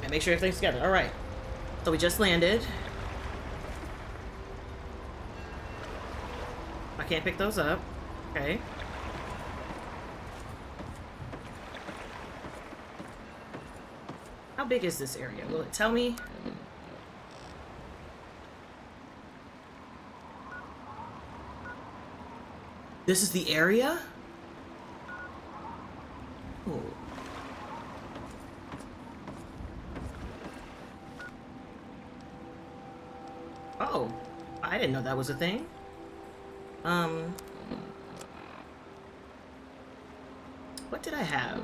make sure everything's together. Alright. So we just landed. I can't pick those up. Okay. How big is this area? Will it tell me? This is the area? Oh. Oh, I didn't know that was a thing. What did I have?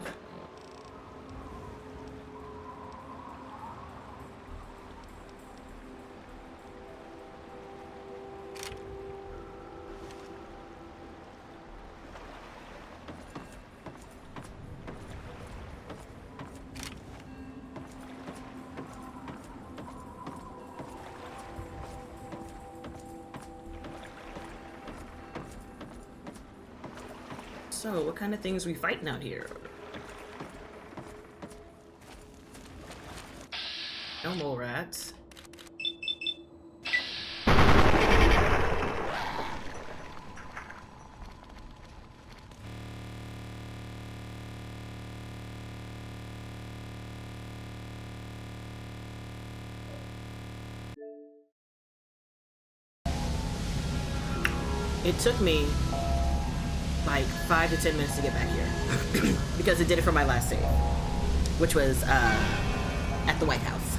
So, what kind of things are we fighting out here? No mole rats. It took me like 5 to 10 minutes to get back here because it did it for my last save, which was at the White House.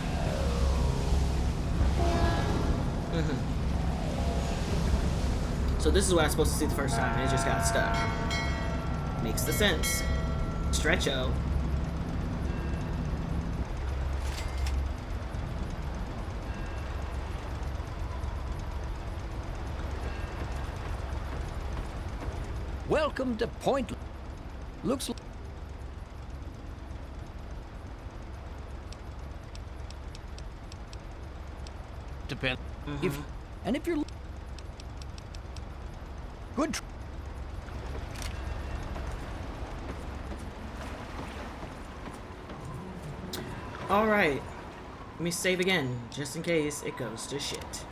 So this is what I was supposed to see the first time, and it just got stuck. Makes the sense. Stretcho. Welcome to Point. Looks like... Depend. If you're... Good. Alright. Let me save again, just in case it goes to shit.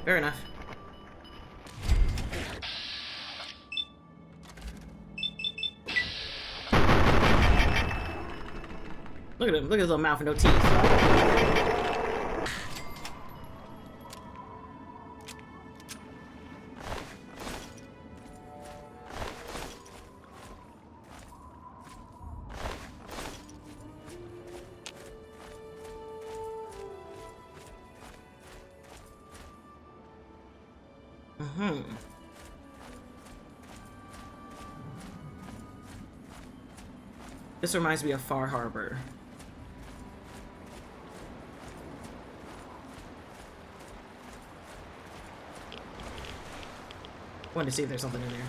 Fair enough. Look at him. Look at his little mouth and no teeth. This reminds me of Far Harbor. Wanted to see if there's something in there.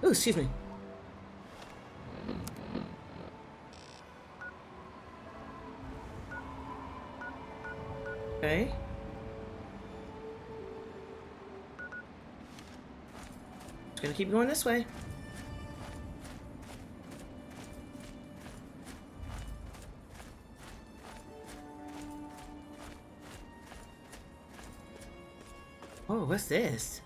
Oh, excuse me. Okay. Just gonna keep going this way. Oh, what's this?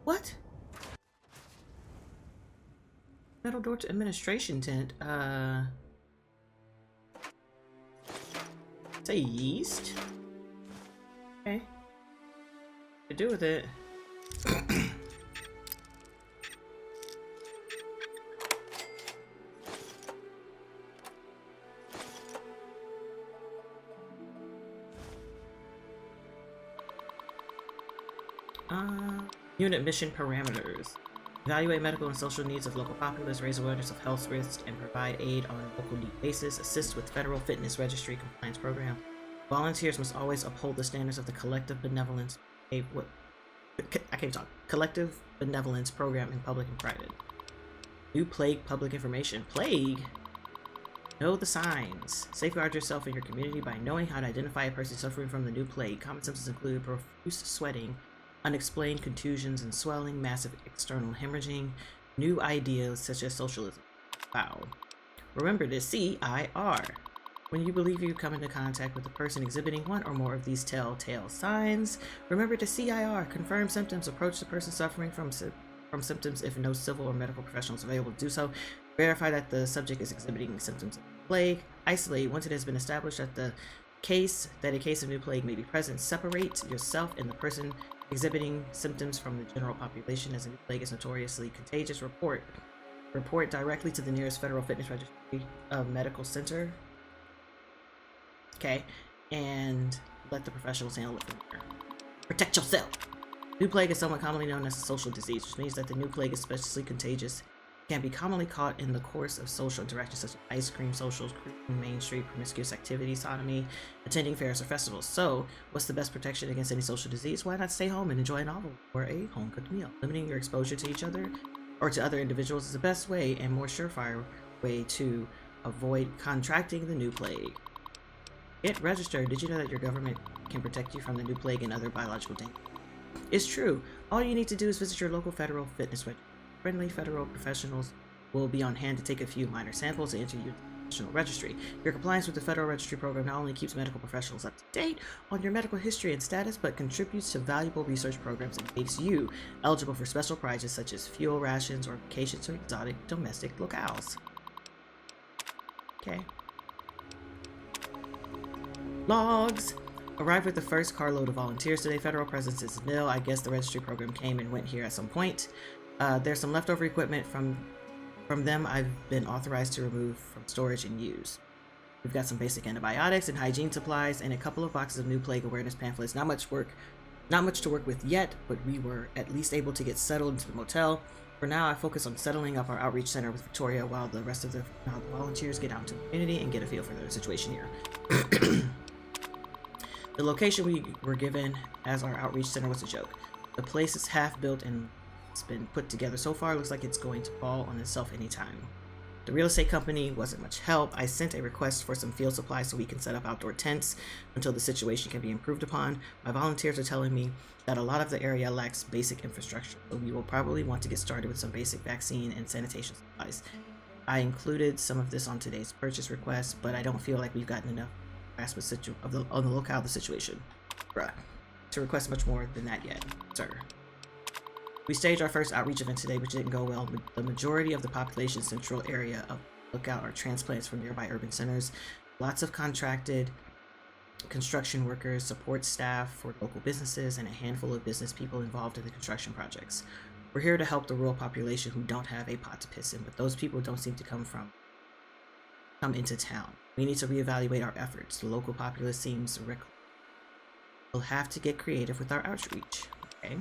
What? Metal door to administration tent. Say yeast? Okay. To do with it. Unit mission parameters. Evaluate medical and social needs of local populace, raise awareness of health risks, and provide aid on a local need basis. Assist with Federal Fitness Registry compliance program. Volunteers must always uphold the standards of the collective benevolence. Collective benevolence program in public and private. New plague public information. Plague? Know the signs. Safeguard yourself and your community by knowing how to identify a person suffering from the new plague. Common symptoms include profuse sweating, unexplained contusions and swelling, massive external hemorrhaging, new ideas such as socialism. Wow. Remember to CIR. When you believe you come into contact with a person exhibiting one or more of these telltale signs, remember to CIR. Confirm symptoms. Approach the person suffering from symptoms if no civil or medical professional is available to do so. Verify that the subject is exhibiting symptoms of plague. Isolate. Once it has been established that a case of new plague may be present, separate yourself and the person exhibiting symptoms from the general population, as a new plague is notoriously contagious. Report directly to the nearest Federal Fitness Registry medical center. Okay, and let the professionals handle it from there. Protect yourself. New plague is somewhat commonly known as a social disease, which means that the new plague is especially contagious. Can be commonly caught in the course of social interactions such as ice cream socials, cruising Main Street, promiscuous activity, sodomy, attending fairs or festivals. So, what's the best protection against any social disease? Why not stay home and enjoy a novel or a home-cooked meal? Limiting your exposure to each other or to other individuals is the best way and more surefire way to avoid contracting the new plague. Get registered. Did you know that your government can protect you from the new plague and other biological dangers? It's true. All you need to do is visit your local Federal Fitness Registry. Friendly federal professionals will be on hand to take a few minor samples and enter you to the national registry. Your compliance with the Federal Registry program not only keeps medical professionals up to date on your medical history and status, but contributes to valuable research programs and makes you eligible for special prizes such as fuel rations or vacations to exotic domestic locales. Okay. Logs. Arrived with the first carload of volunteers today. Federal presence is nil. I guess the registry program came and went here at some point. There's some leftover equipment from them I've been authorized to remove from storage and use. We've got some basic antibiotics and hygiene supplies and a couple of boxes of new plague awareness pamphlets. Not much to work with yet, but we were at least able to get settled into the motel. For now, I focus on settling up our outreach center with Victoria while the rest of the volunteers get out into the community and get a feel for the situation here. The location we were given as our outreach center was a joke. The place is half built and it's been put together so far. Looks like it's going to fall on itself anytime. The real estate company wasn't much help. I sent a request for some field supplies so we can set up outdoor tents until the situation can be improved upon. My volunteers are telling me that a lot of the area lacks basic infrastructure, so we will probably want to get started with some basic vaccine and sanitation supplies. I included some of this on today's purchase request, but I don't feel like we've gotten enough grasp of the locale of the situation. Bruh. To request much more than that yet, sir. We staged our first outreach event today, which didn't go well. The majority of the population's central area of Lookout are transplants from nearby urban centers. Lots of contracted construction workers, support staff for local businesses, and a handful of business people involved in the construction projects. We're here to help the rural population who don't have a pot to piss in, but those people don't seem to come into town. We need to reevaluate our efforts. The local populace seems reckless. We'll have to get creative with our outreach. Okay.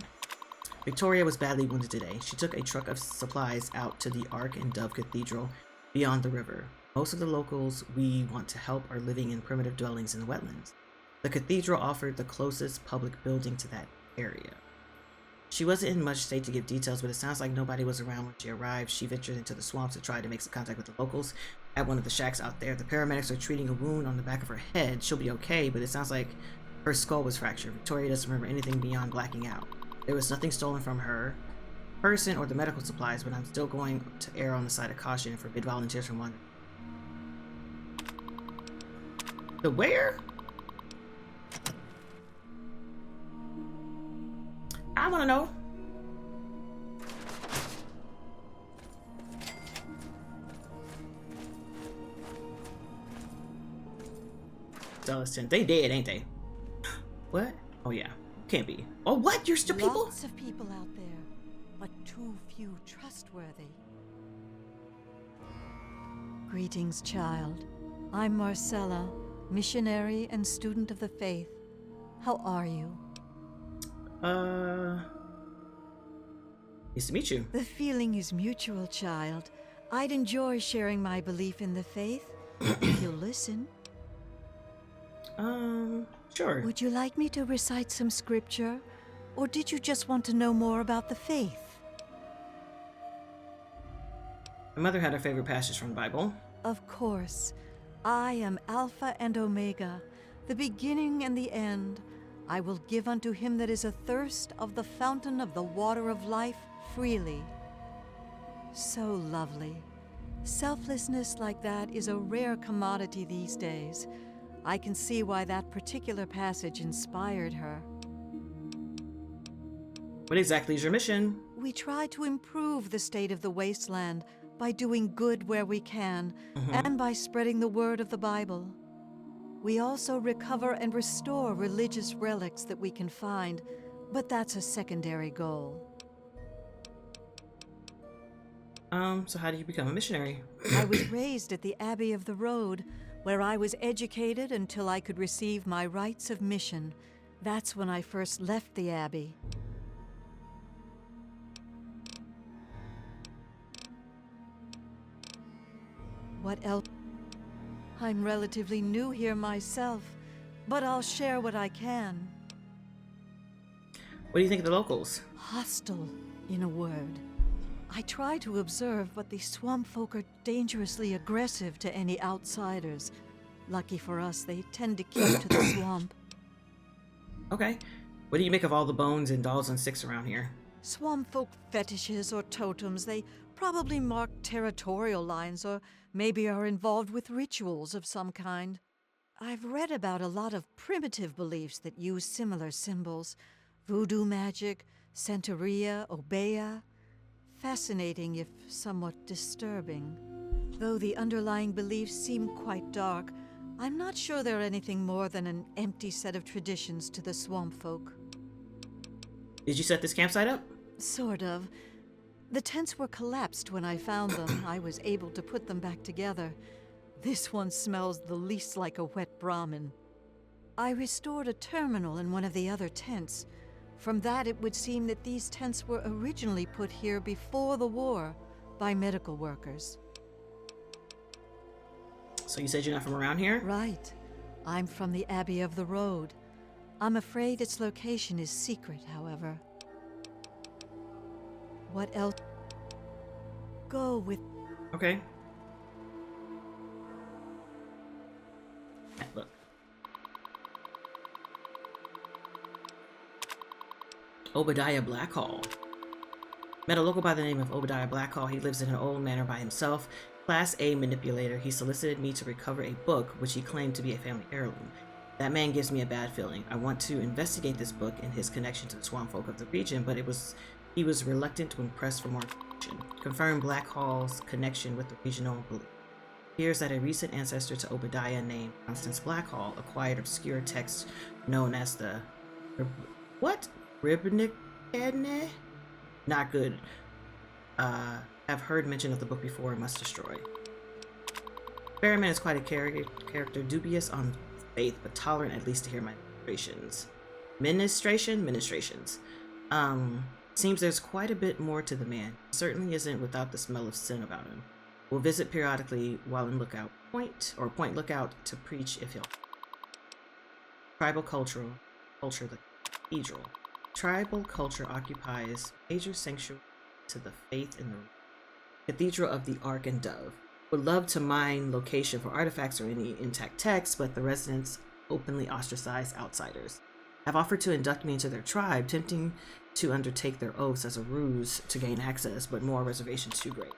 Victoria was badly wounded today. She took a truck of supplies out to the Ark and Dove Cathedral beyond the river. Most of the locals we want to help are living in primitive dwellings in the wetlands. The cathedral offered the closest public building to that area. She wasn't in much state to give details, but it sounds like nobody was around when she arrived. She ventured into the swamps and tried to make some contact with the locals at one of the shacks out there. The paramedics are treating a wound on the back of her head. She'll be okay, but it sounds like her skull was fractured. Victoria doesn't remember anything beyond blacking out. There was nothing stolen from her person or the medical supplies, but I'm still going to err on the side of caution and forbid volunteers from wandering. The where? I want to know. Dallas 10. They dead, ain't they? What? Oh yeah. Can't be. Oh what? You're still people? Lots of people out there, but too few trustworthy. Greetings, child. I'm Marcella, missionary and student of the faith. How are you? Nice to meet you. The feeling is mutual, child. I'd enjoy sharing my belief in the faith, if you'll listen. Sure. Would you like me to recite some scripture? Or did you just want to know more about the faith? My mother had her favorite passage from the Bible. Of course. I am Alpha and Omega, the beginning and the end. I will give unto him that is athirst of the fountain of the water of life freely. So lovely. Selflessness like that is a rare commodity these days. I can see why that particular passage inspired her. What exactly is your mission? We try to improve the state of the wasteland by doing good where we can, and by spreading the word of the Bible. We also recover and restore religious relics that we can find, but that's a secondary goal. So how do you become a missionary? I was raised at the Abbey of the Road, where I was educated until I could receive my rites of mission. That's when I first left the Abbey. What else? I'm relatively new here myself, but I'll share what I can. What do you think of the locals? Hostile, in a word. I try to observe, but the swamp folk are dangerously aggressive to any outsiders. Lucky for us, they tend to keep to the swamp. Okay. What do you make of all the bones and dolls and sticks around here? Swamp folk fetishes or totems, they probably mark territorial lines or maybe are involved with rituals of some kind. I've read about a lot of primitive beliefs that use similar symbols. Voodoo magic, Santeria, Obeah. Fascinating, if somewhat disturbing. Though the underlying beliefs seem quite dark, I'm not sure they're anything more than an empty set of traditions to the swamp folk. Did you set this campsite up? Sort of. The tents were collapsed when I found them. I was able to put them back together. This one smells the least like a wet Brahmin. I restored a terminal in one of the other tents. From that, it would seem that these tents were originally put here before the war by medical workers. So you said you're not from around here? Right. I'm from the Abbey of the Road. I'm afraid its location is secret, however. What else? Go with... Okay. Look. Obadiah Blackhall. Met a local by the name of Obadiah Blackhall. He lives in an old manor by himself. Class A manipulator. He solicited me to recover a book which he claimed to be a family heirloom. That man gives me a bad feeling. I want to investigate this book and his connection to the swamp folk of the region, but he was reluctant to impress for more information. Confirmed Blackhall's connection with the regional belief. Appears that a recent ancestor to Obadiah named Constance Blackhall acquired obscure texts known as the... What? Ribnikene? Not good. Have heard mention of the book before and must destroy. Ferryman is quite a character, dubious on faith, but tolerant at least to hear my ministrations. Seems there's quite a bit more to the man. Certainly isn't without the smell of sin about him. Will visit periodically while in point lookout to preach if he'll. Tribal culture, the cathedral. Tribal culture occupies major sanctuary to the faith in the Cathedral of the Ark and Dove. Would love to mine location for artifacts or any intact texts, but the residents openly ostracize outsiders. Have offered to induct me into their tribe, tempting to undertake their oaths as a ruse to gain access, but more reservations too great.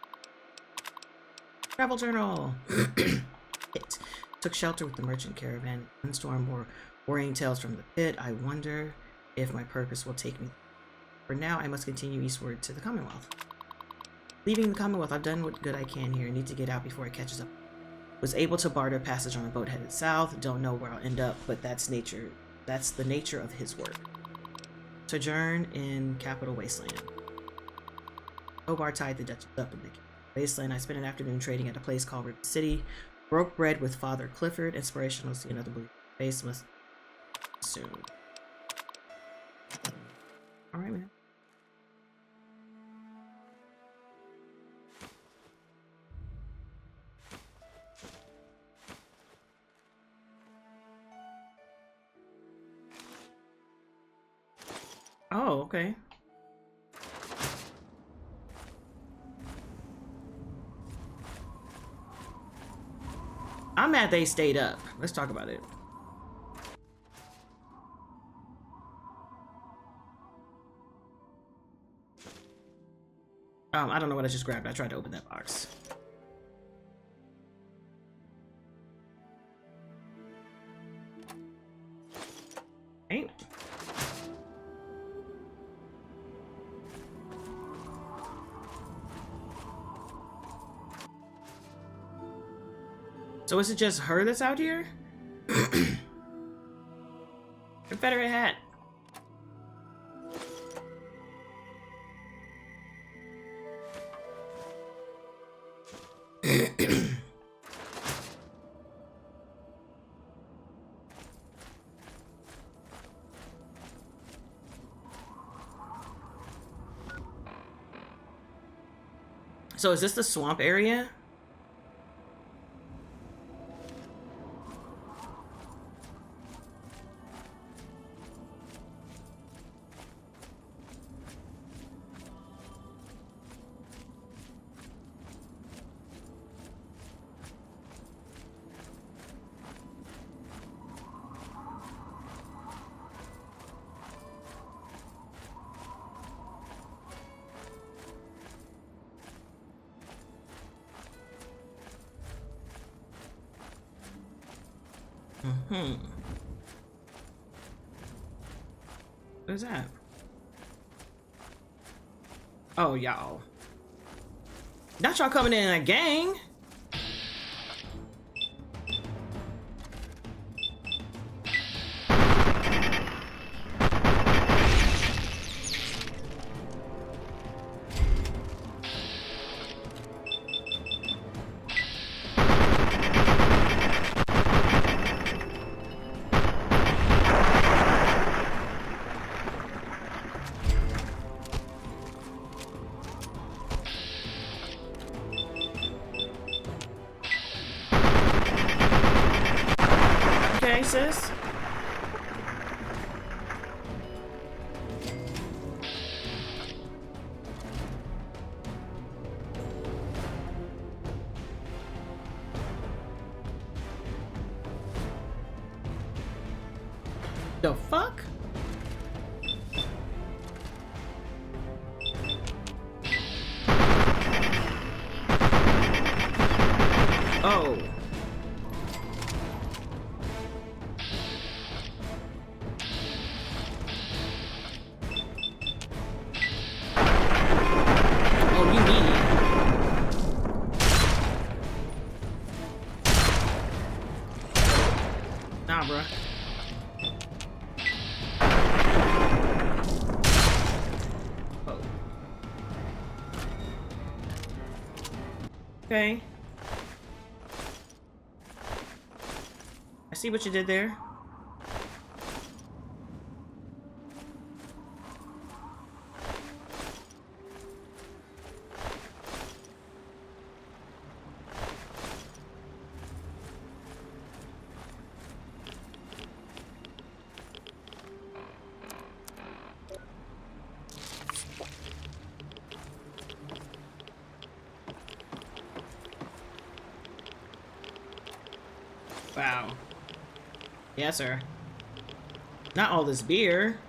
Travel journal. It took shelter with the merchant caravan. Storm more worrying tales from the pit. I wonder if my purpose will take me. For now, I must continue eastward to the Commonwealth. Leaving the Commonwealth, I've done what good I can here. Need to get out before it catches up. Was able to barter passage on a boat headed south. Don't know where I'll end up, but that's nature. That's the nature of his work. Sojourn in Capital Wasteland. Obar tied the Dutch up in the wasteland. I spent an afternoon trading at a place called River City. Broke bread with Father Clifford. Inspirational to see another blue face must soon. Alright, man. Oh, okay. I'm mad they stayed up. Let's talk about it. I don't know what I just grabbed. I tried to open that box. Okay. So is it just her that's out here? Confederate hat. So is this the swamp area? What is that? Oh, y'all. Not y'all coming in a gang. Okay, sis. The fuck? Oh. Oh, you need it. Nah, bruh. Oh. Okay. I see what you did there. Wow. Yes, sir. Not all this beer.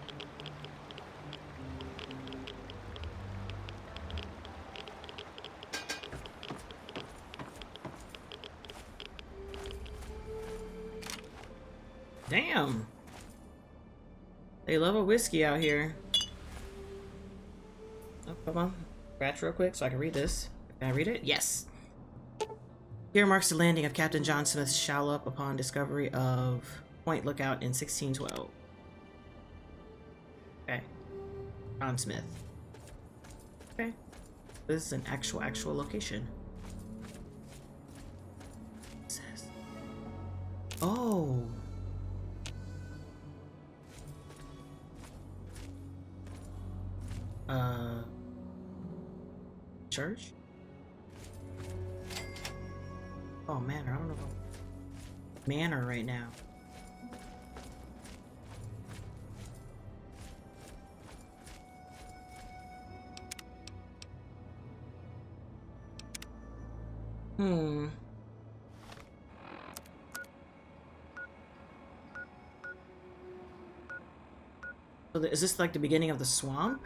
Damn. They love a whiskey out here. Oh, come on. Scratch real quick so I can read this. Can I read it? Yes. Here marks the landing of Captain John Smith's shallop upon discovery of Point Lookout in 1612. Okay. John Smith. Okay. This is an actual location. It says. Oh. Church? Oh, manor. I don't know about manor right now. Hmm. So is this like the beginning of the swamp?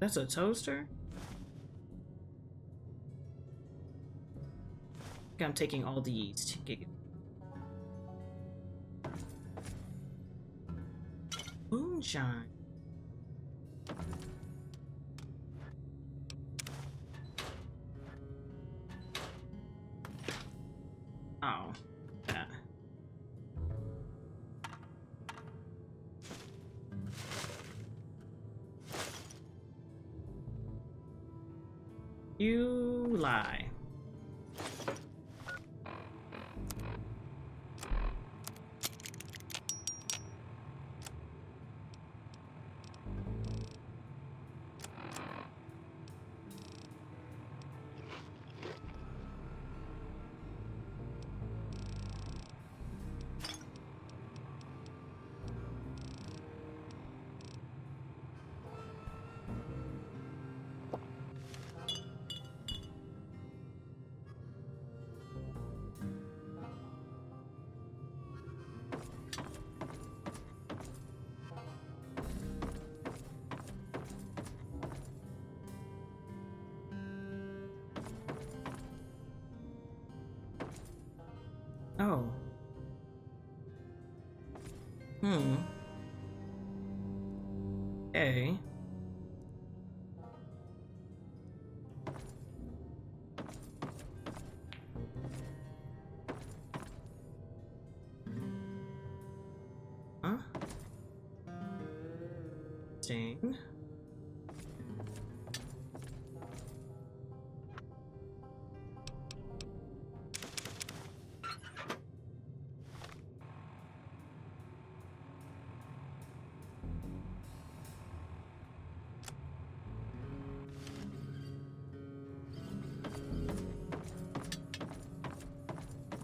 That's a toaster? Okay, I'm taking all these. Moonshine. Oh. Yeah. You lie. Oh. Hmm. Okay. Huh? Dang.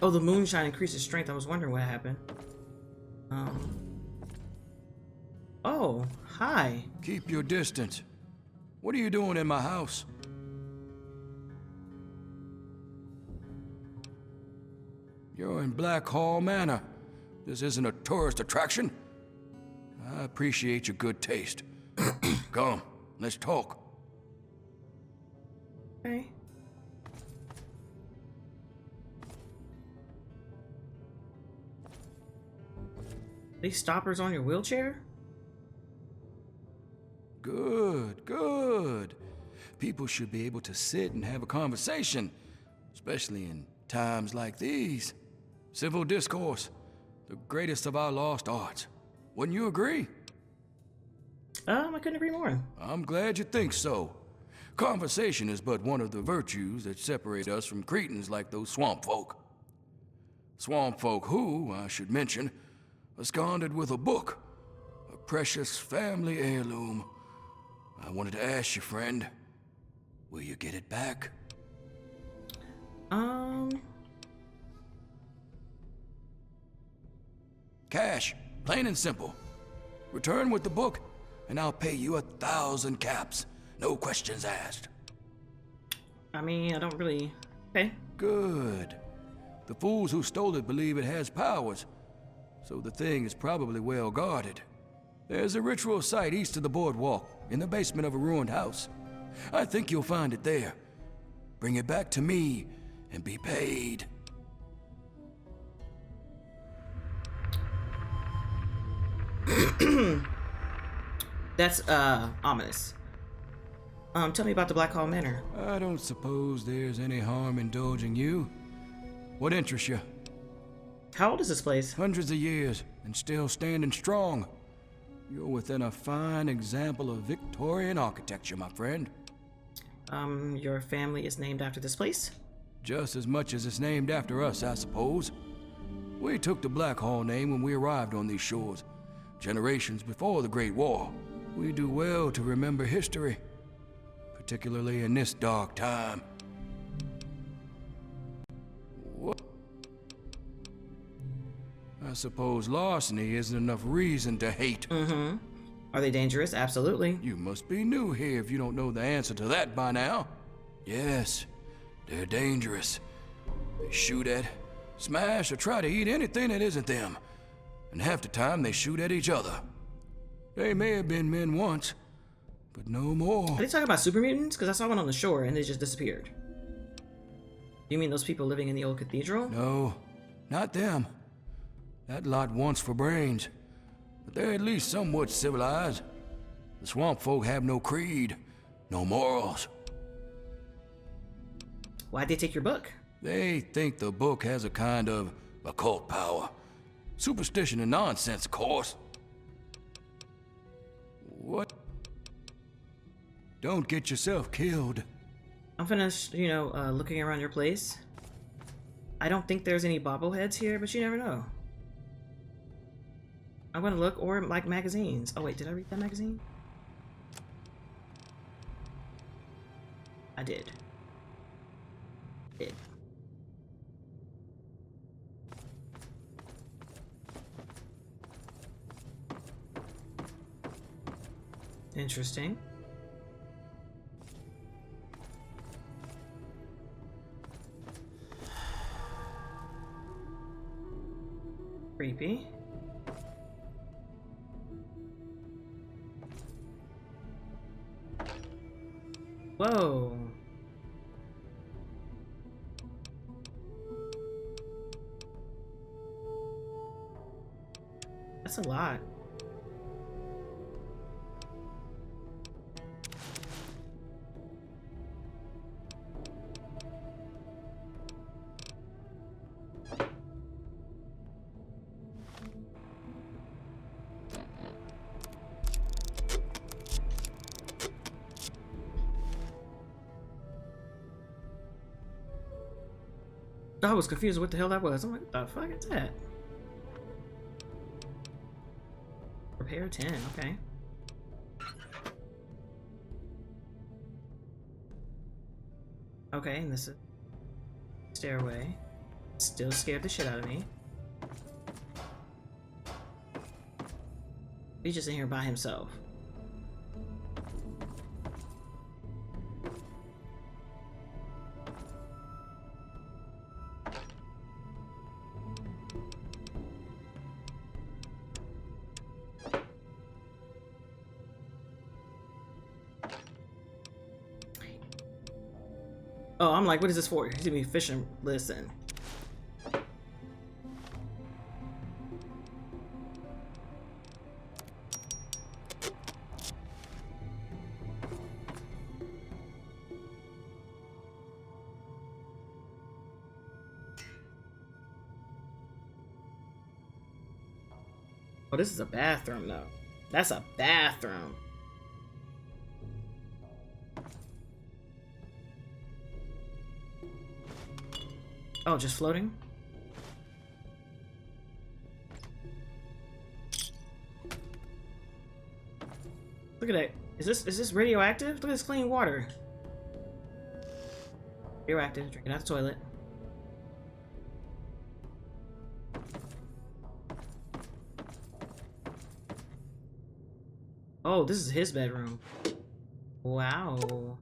Oh, the moonshine increases strength. I was wondering what happened. Oh, hi. Keep your distance. What are you doing in my house? You're in Black Hall Manor. This isn't a tourist attraction. I appreciate your good taste. Come, let's talk. Okay. These stoppers on your wheelchair? Good, good. People should be able to sit and have a conversation, especially in times like these. Civil discourse, the greatest of our lost arts. Wouldn't you agree? I couldn't agree more. I'm glad you think so. Conversation is but one of the virtues that separate us from cretins like those swamp folk. Swamp folk who, I should mention, absconded with a book, a precious family heirloom. I wanted to ask you, friend, will you get it back? Cash, plain and simple. Return with the book, and I'll pay you 1,000 caps. No questions asked. I mean, I don't really... Okay. Good. The fools who stole it believe it has powers, so the thing is probably well guarded. There's a ritual site east of the boardwalk, in the basement of a ruined house. I think you'll find it there. Bring it back to me, and be paid. That's, ominous. Tell me about the Black Hall Manor. I don't suppose there's any harm indulging you. What interests you? How old is this place? Hundreds of years, and still standing strong. You're within a fine example of Victorian architecture, my friend. Your family is named after this place? Just as much as it's named after us, I suppose. We took the Black Hall name when we arrived on these shores, generations before the Great War. We do well to remember history, particularly in this dark time. What? I suppose larceny isn't enough reason to hate. Mm-hmm. Are they dangerous? Absolutely. You must be new here if you don't know the answer to that by now. Yes, they're dangerous. They shoot at, smash, or try to eat anything that isn't them. And half the time they shoot at each other. They may have been men once, but no more. Are they talking about super mutants? Because I saw one on the shore and they just disappeared. You mean those people living in the old cathedral? No, not them. That lot wants for brains, but they're at least somewhat civilized. The swamp folk have no creed, no morals. Why'd they take your book? They think the book has a kind of occult power. Superstition and nonsense, of course. What? Don't get yourself killed. I'm finished, looking around your place. I don't think there's any bobbleheads here, but you never know. I'm gonna look, or like magazines. Oh wait, did I read that magazine? I did. Interesting. Creepy. Whoa. That's a lot. I was confused what the hell that was. I'm like, what the fuck is that? Repair 10, okay. Okay, and this is stairway. Still scared the shit out of me. He's just in here by himself. Oh, I'm like, what is this for? He's gonna be fishing. Listen. Oh, this is a bathroom, though. That's a bathroom. Oh, just floating? Look at that. Is this radioactive? Look at this clean water. Radioactive, drinking out the toilet. Oh, this is his bedroom. Wow.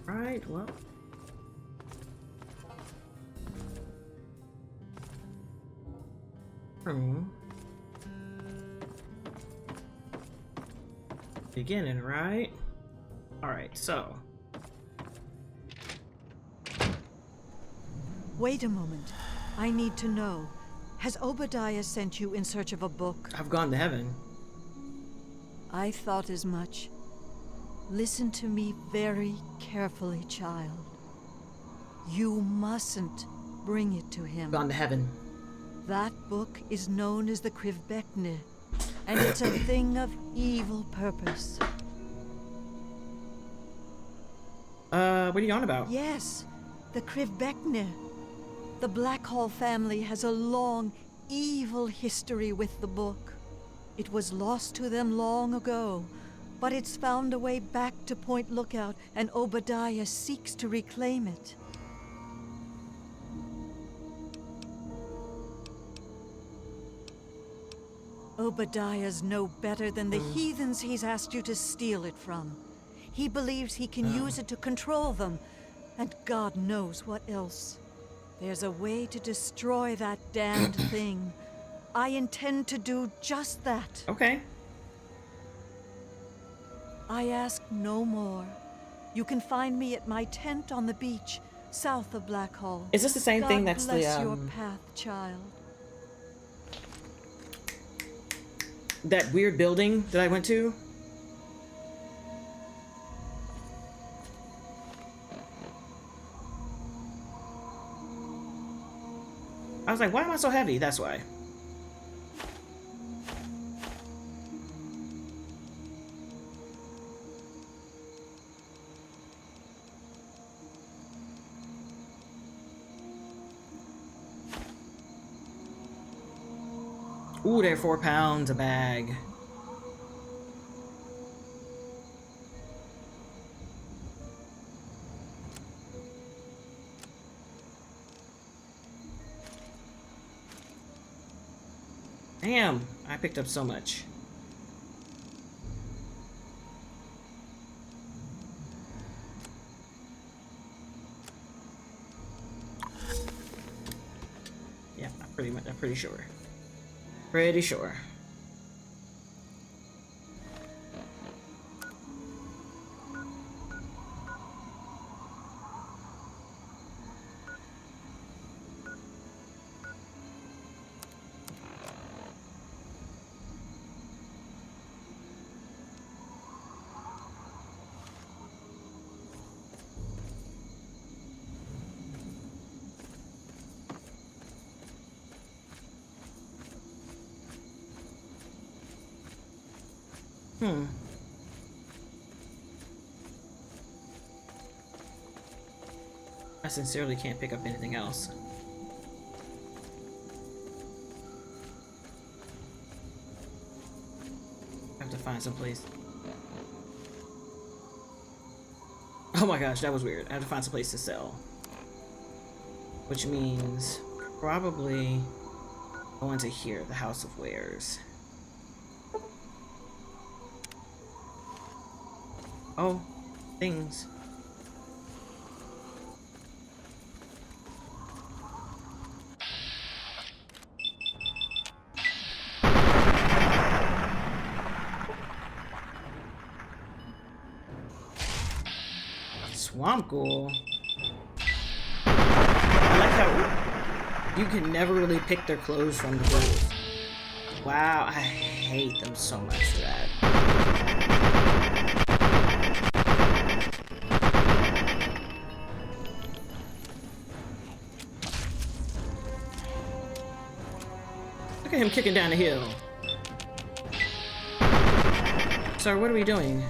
Right, well. Beginning, right? Alright, so. Wait a moment. I need to know. Has Obadiah sent you in search of a book? I've gone to heaven. I thought as much. Listen to me very carefully, child. You mustn't bring it to him. Gone to heaven. That book is known as the Krivbekne, and it's a thing of evil purpose. What are you on about? Yes, the Krivbekne. The Blackhall family has a long, evil history with the book. It was lost to them long ago, but it's found a way back to Point Lookout, and Obadiah seeks to reclaim it. Obadiah's no better than the heathens he's asked you to steal it from. He believes he can use it to control them, and God knows what else. There's a way to destroy that damned thing. I intend to do just that. Okay. I ask no more. You can find me at my tent on the beach, south of Blackhall. Is this the same thing God that's the, bless your path, child. that weird building that I went to? I was like, why am I so heavy? That's why. Ooh, they're 4 pounds a bag. Damn, I picked up so much. Yeah, I'm pretty sure. Pretty sure. I sincerely can't pick up anything else. I have to find some place. Oh my gosh, that was weird. I have to find some place to sell. Which means probably going to here, the House of Wares. Oh, things. Swamp Ghoul. I like how you can never really pick their clothes from the ghouls. Wow, I hate them so much for that. Look at him kicking down the hill. Sir, what are we doing?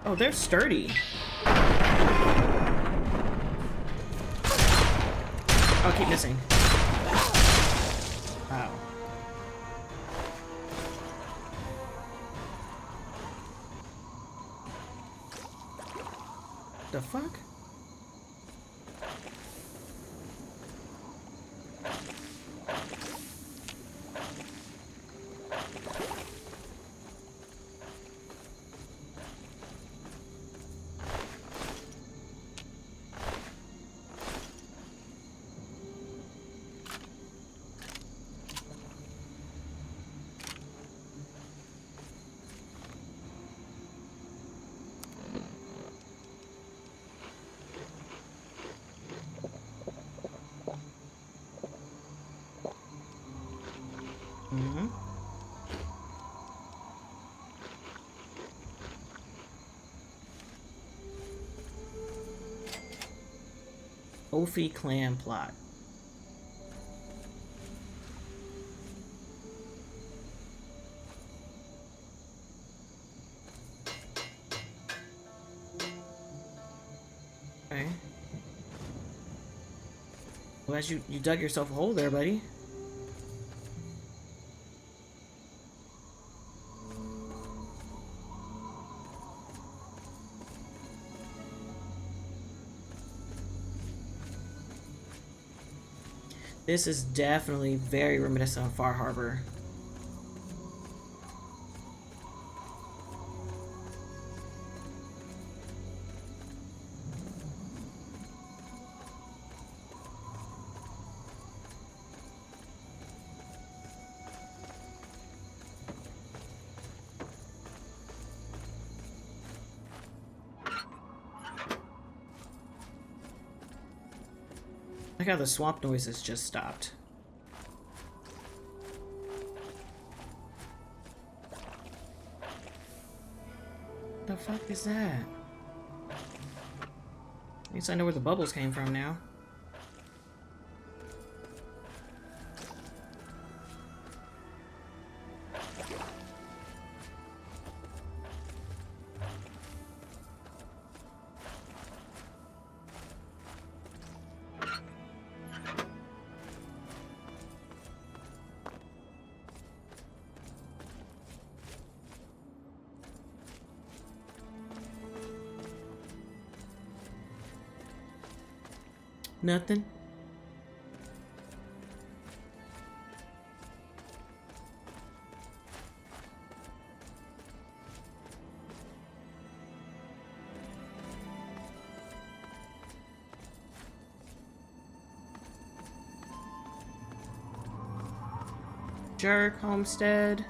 Oh, they're sturdy. Oh, keep missing. Wow. The fuck? Mm-hmm. Ophi clan plot. Okay. Well, as you dug yourself a hole there, buddy. This is definitely very reminiscent of Far Harbor. I like how the swamp noises just stopped. The fuck is that? At least I know where the bubbles came from now. Nothing. Jerk homestead.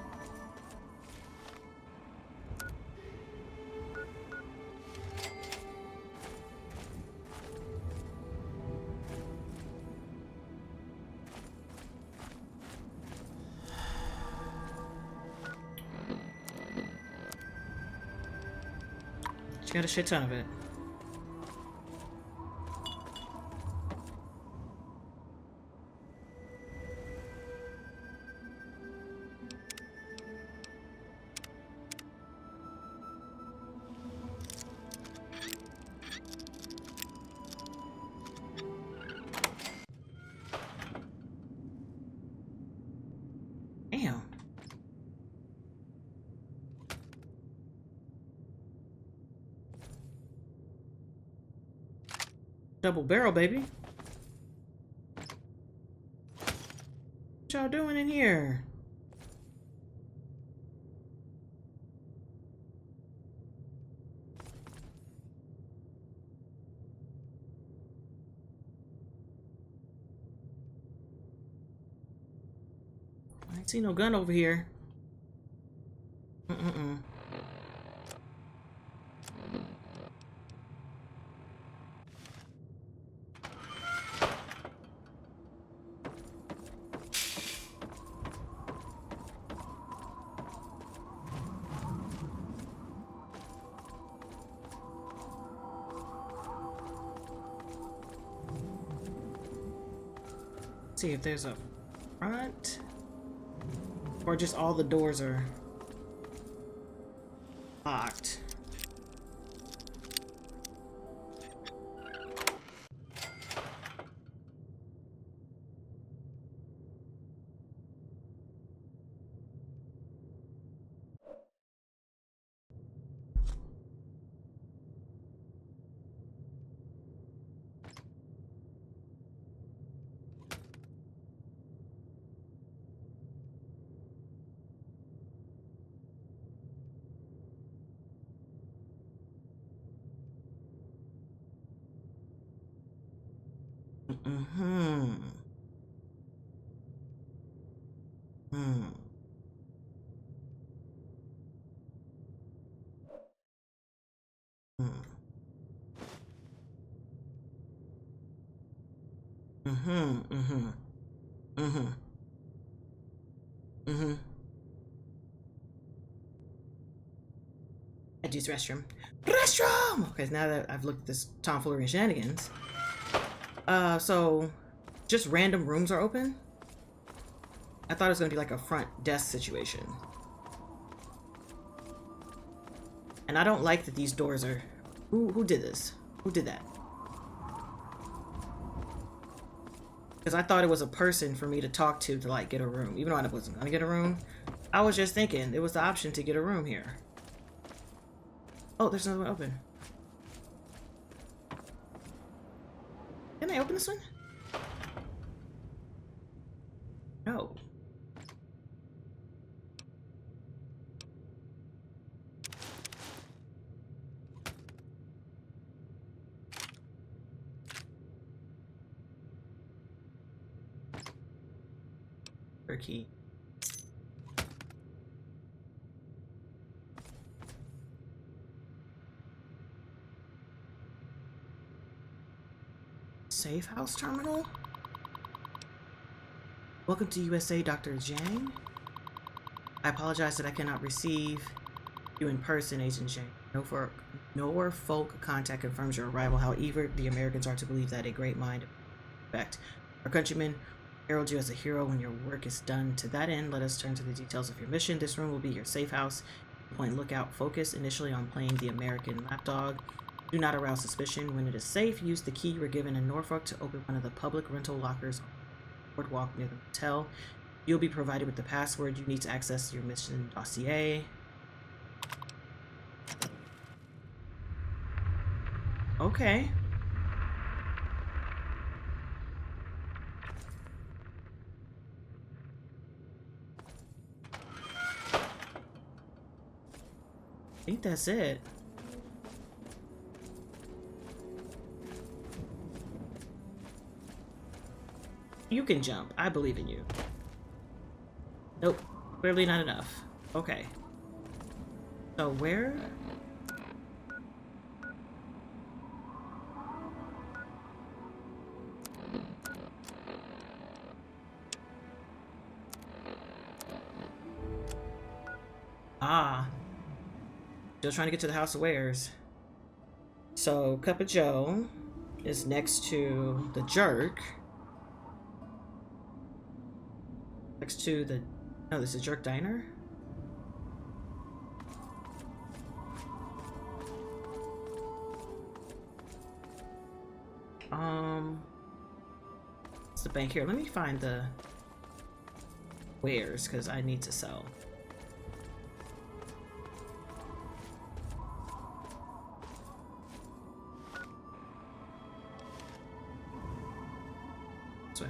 She got a shit ton of it. Damn. Double barrel, baby. What y'all doing in here? I ain't see no gun over here. Mm-mm-mm. See if there's a front, or just all the doors are locked. Mm-hmm. Hmm. Hmm. Mm-hmm. Mm-hmm. Mm-hmm. Mm-hmm. I'd use restroom. Restroom! Okay, now that I've looked at this tomfoolery and shenanigans. So just random rooms are open? I thought it was gonna be like a front desk situation. And I don't like that these doors are... Who did this? Who did that? Because I thought it was a person for me to talk to like get a room. Even though I wasn't gonna get a room. I was just thinking there was the option to get a room here. Oh, there's another one open. Can I open this one? No. Key. Safe house terminal? Welcome to USA, Dr. Zhang. I apologize that I cannot receive you in person, Agent Zhang. Norfolk contact confirms your arrival. However, the Americans are to believe that a great mind effect. Our countrymen herald you as a hero when your work is done. To that end, let us turn to the details of your mission. This room will be your safe house. Point lookout. Focus initially on playing the American lapdog. Do not arouse suspicion. When it is safe, use the key you were given in Norfolk to open one of the public rental lockers on the boardwalk near the hotel. You'll be provided with the password you need to access your mission dossier. Okay. I think that's it. You can jump. I believe in you. Nope. Clearly not enough. Okay. So where? Ah. Still trying to get to the House of Wares. So Cup of Joe is next to the Jerk. Next to the... No, this is Jerk Diner? It's the bank here. Let me find the wares, because I need to sell. This way.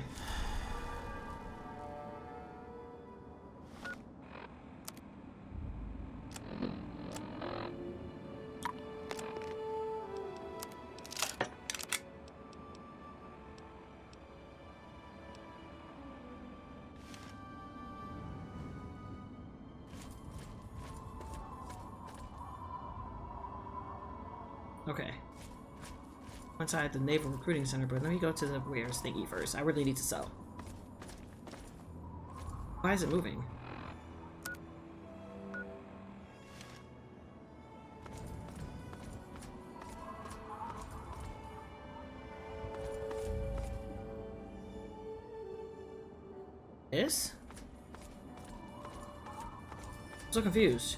Okay. Once I at the Naval Recruiting Center, but let me go to the wares thingy first. I really need to sell. Why is it moving? This? I'm so confused.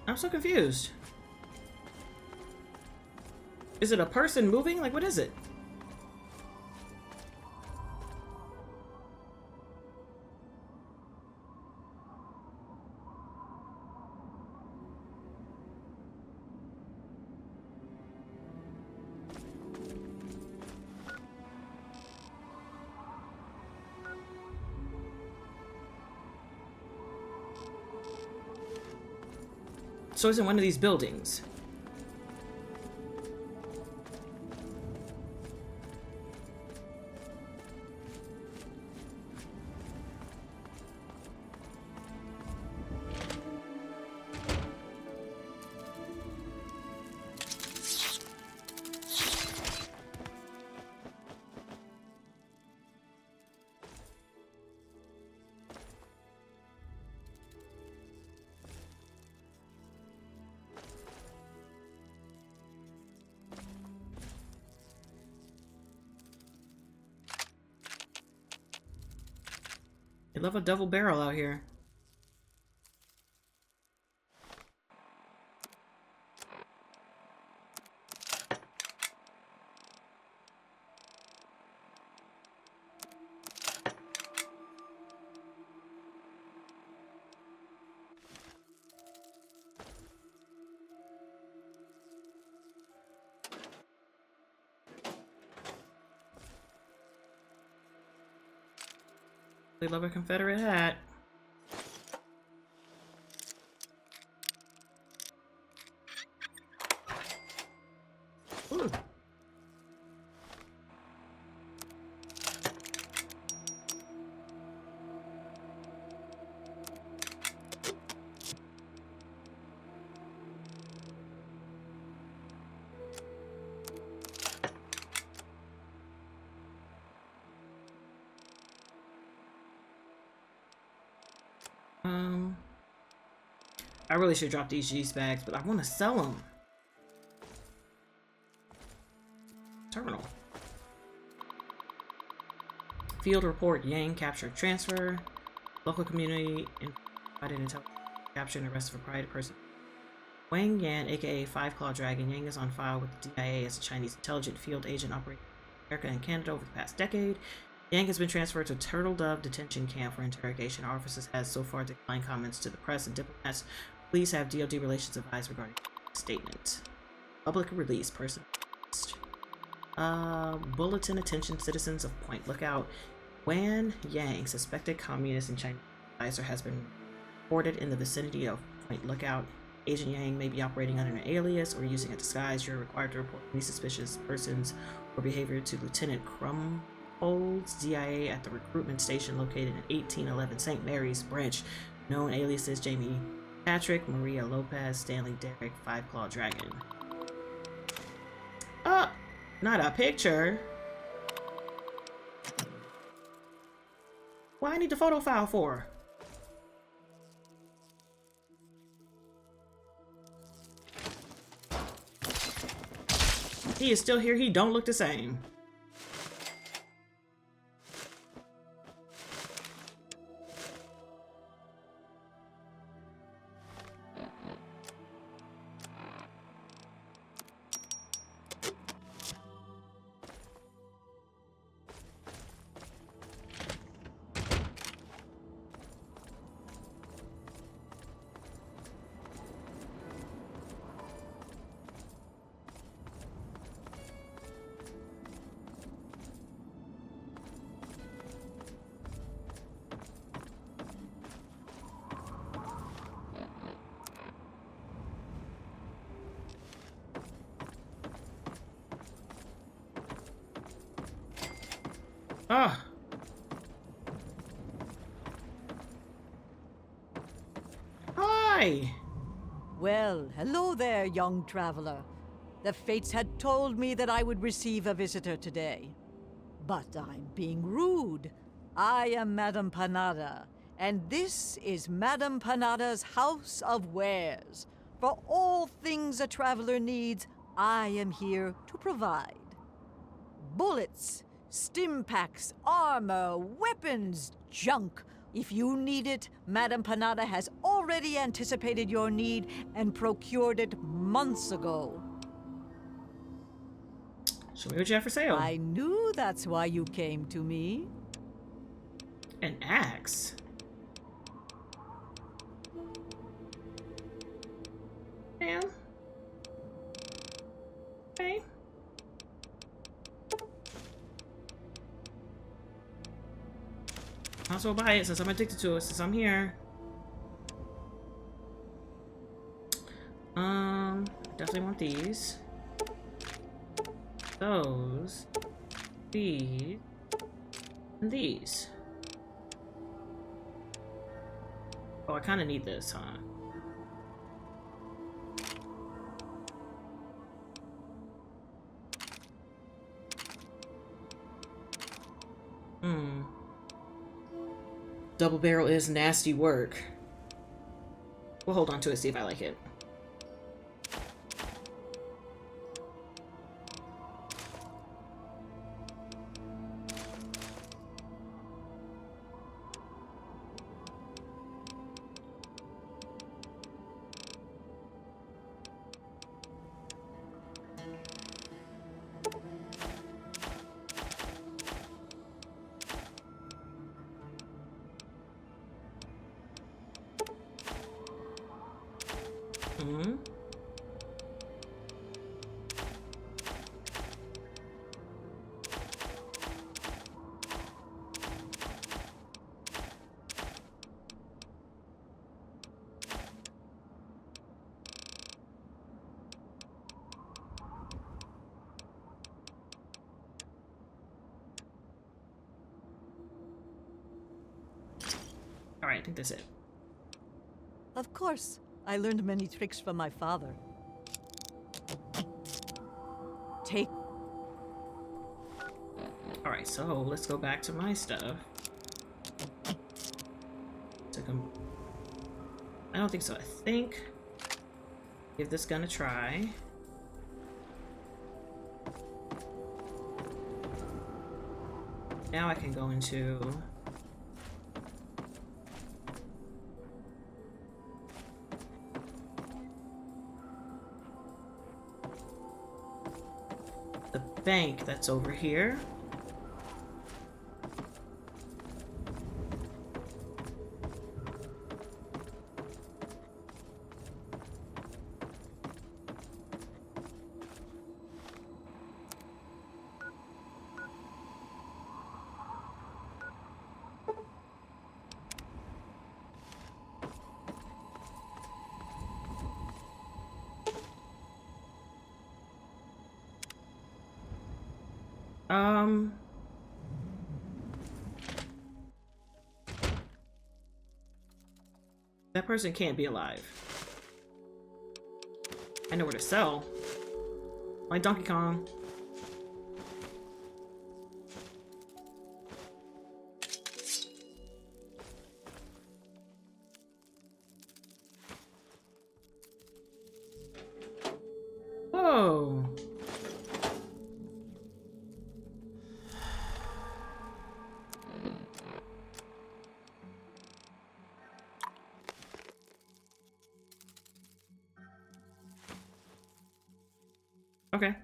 I'm so confused. Is it a person moving? Like, what is it? So it's in one of these buildings. They love a double barrel out here. They love a Confederate hat. Ooh. I really should drop these juice bags, but I want to sell them. Terminal. Field report: Yang captured, transfer. Local community provided intel capture and arrest of a private person. Wang Yan, aka Five Claw Dragon. Yang is on file with the DIA as a Chinese intelligent field agent operating in America and Canada over the past decade. Yang has been transferred to Turtle Dove detention camp for interrogation. Our offices has so far declined comments to the press and diplomats. Please have DoD relations advised regarding the statement. Public release. Person. Bulletin: attention citizens of Point Lookout. Wan Yang, suspected communist and Chinese advisor, has been reported in the vicinity of Point Lookout. Agent Yang may be operating under an alias or using a disguise. You're required to report any suspicious persons or behavior to Lieutenant Crumholds, DIA, at the recruitment station located in 1811 St. Mary's Branch. Known aliases: Jamie Patrick, Maria Lopez, Stanley Derrick, Five Claw Dragon. Not a picture. What I need the photo file for? He is still here. He don't look the same. Ah. Hi. Well, hello there, young traveler. The fates had told me that I would receive a visitor today. But I'm being rude. I am Madame Panada, and this is Madame Panada's House of Wares. For all things a traveler needs, I am here to provide. Bullets, stim packs, armor, weapons, junk. If you need it, Madame Panada has already anticipated your need and procured it months ago. Show me what you have for sale. I knew that's why you came to me. An axe. Ma'am. Okay. Might as well buy it since I'm addicted to it, since I'm here. Definitely want these. Those. These. And these. Oh, I kind of need this, huh? Double barrel is nasty work. We'll hold on to it, see if I like it. Hmm. All right, I think that's it. Of course. I learned many tricks from my father. Take. All right, so let's go back to my stuff. I don't think so. I think give this gun a try. Now I can go into the bank that's over here. That person can't be alive. I know where to sell. Like Donkey Kong. Whoa. Okay.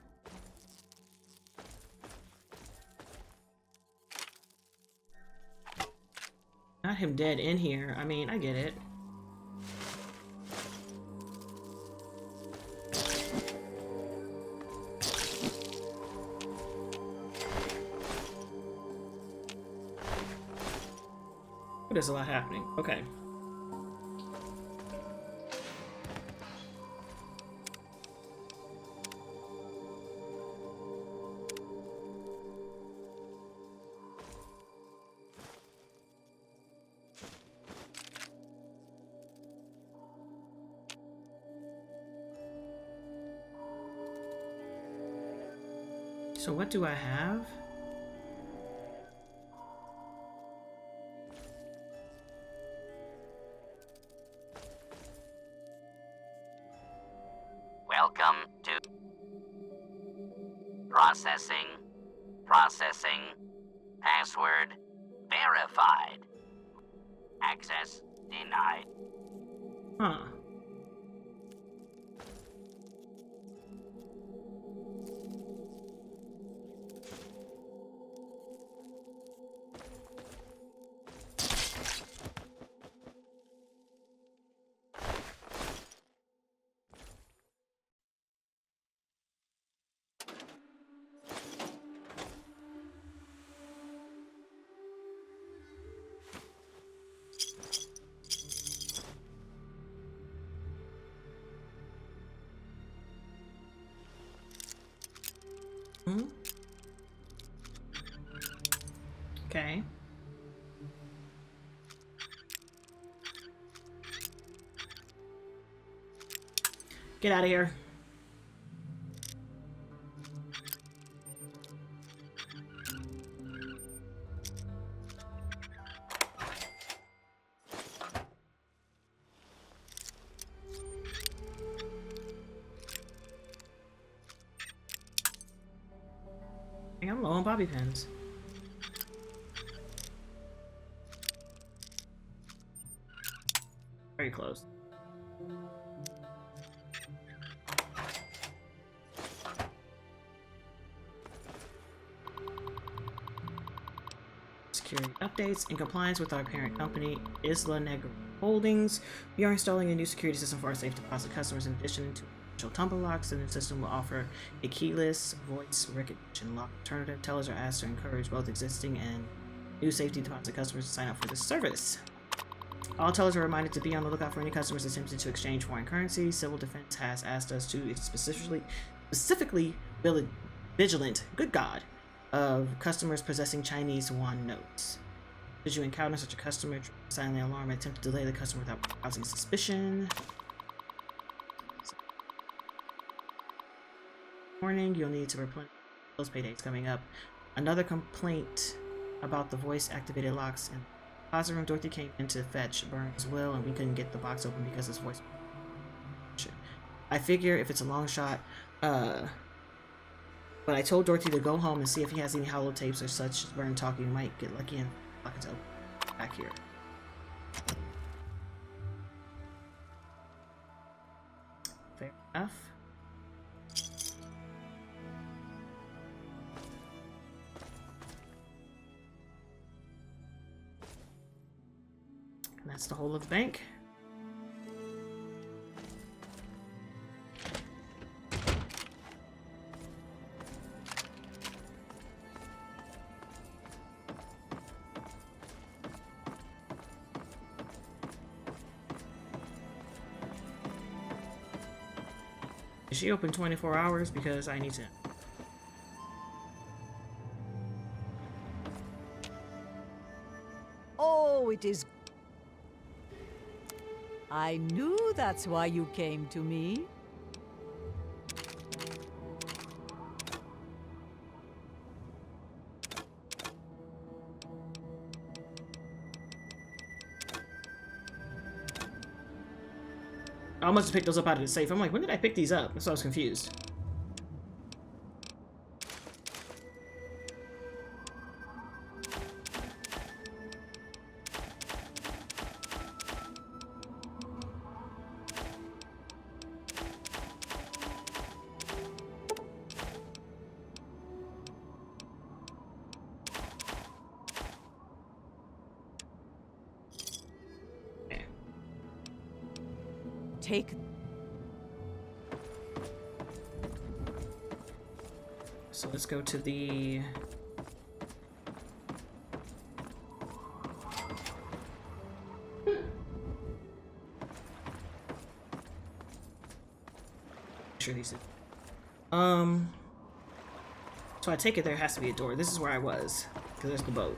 Not him dead in here. I mean, I get it. There's a lot happening. Okay. So what do I have? Welcome to processing. Processing. Password verified. Access denied. Huh. Okay. Get out of here. I'm low on bobby pins. Very close. Security updates. In compliance with our parent company, Isla Negra Holdings, we are installing a new security system for our safe deposit customers. In addition to virtual tumble locks, the new system will offer a keyless voice recognition lock alternative. Tellers are asked to encourage both existing and new safety deposit customers to sign up for this service. All tellers are reminded to be on the lookout for any customers attempting to exchange foreign currency. Civil Defense has asked us to specifically vigilant, good God, of customers possessing Chinese yuan notes. Should you encounter such a customer, sound the alarm and attempt to delay the customer without causing suspicion. Warning, you'll need to replenish those paydays coming up. Another complaint about the voice-activated locks in the deposit room. Dorothy came in to fetch Burns' will, and we couldn't get the box open because his voice. I figure if it's a long shot, but I told Dorothy to go home and see if he has any holotapes or such. Burn talking, we might get lucky and lock it up back here. Fair enough. And that's the whole of the bank. Is she open 24 hours? Because I need to. Oh, it is. I knew that's why you came to me. I must have picked those up out of the safe. I'm like, when did I pick these up? That's why I was confused. Take. So let's go to the. Sure these. So I take it there has to be a door. This is where I was, because there's the boat.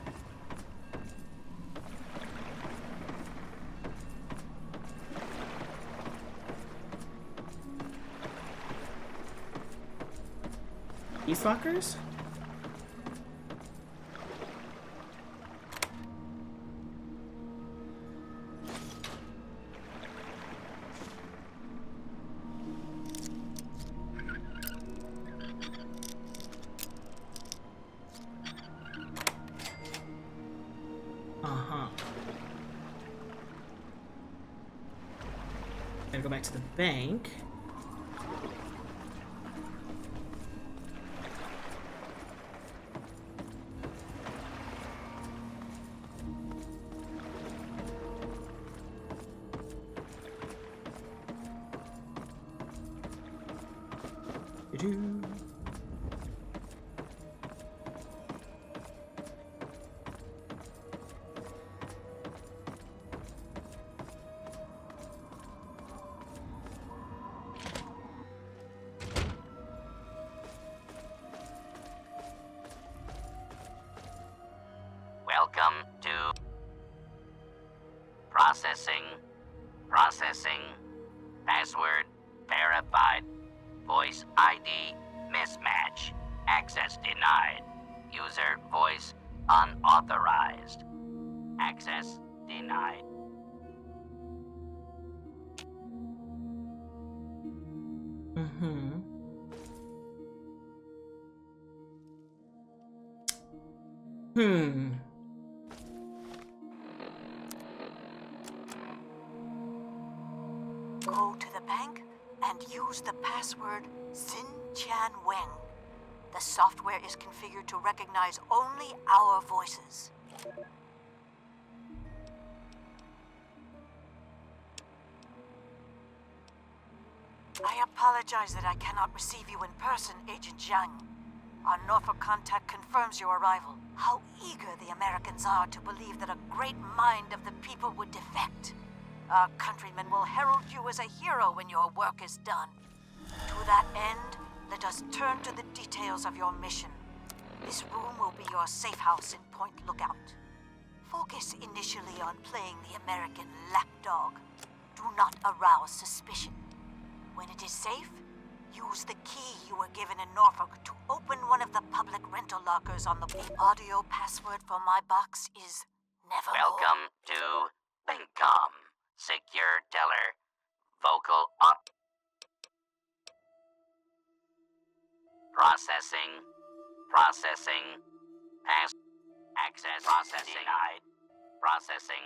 These lockers? Gotta go back to the bank. Password verified. Voice ID mismatch. Access denied. User voice unauthorized. Access denied. Mm-hmm. Hmm. Go to the bank and use the password Xin Chan Weng. The software is configured to recognize only our voices. I apologize that I cannot receive you in person, Agent Zhang. Our Norfolk contact confirms your arrival. How eager the Americans are to believe that a great mind of the people would defect. Our countrymen will herald you as a hero when your work is done. To that end, let us turn to the details of your mission. This room will be your safe house in Point Lookout. Focus initially on playing the American lapdog. Do not arouse suspicion. When it is safe, use the key you were given in Norfolk to open one of the public rental lockers on the audio password for my box is Nevermore. Welcome to Linkcom. Secure teller. Vocal up. Processing. Processing. Access denied. Processing.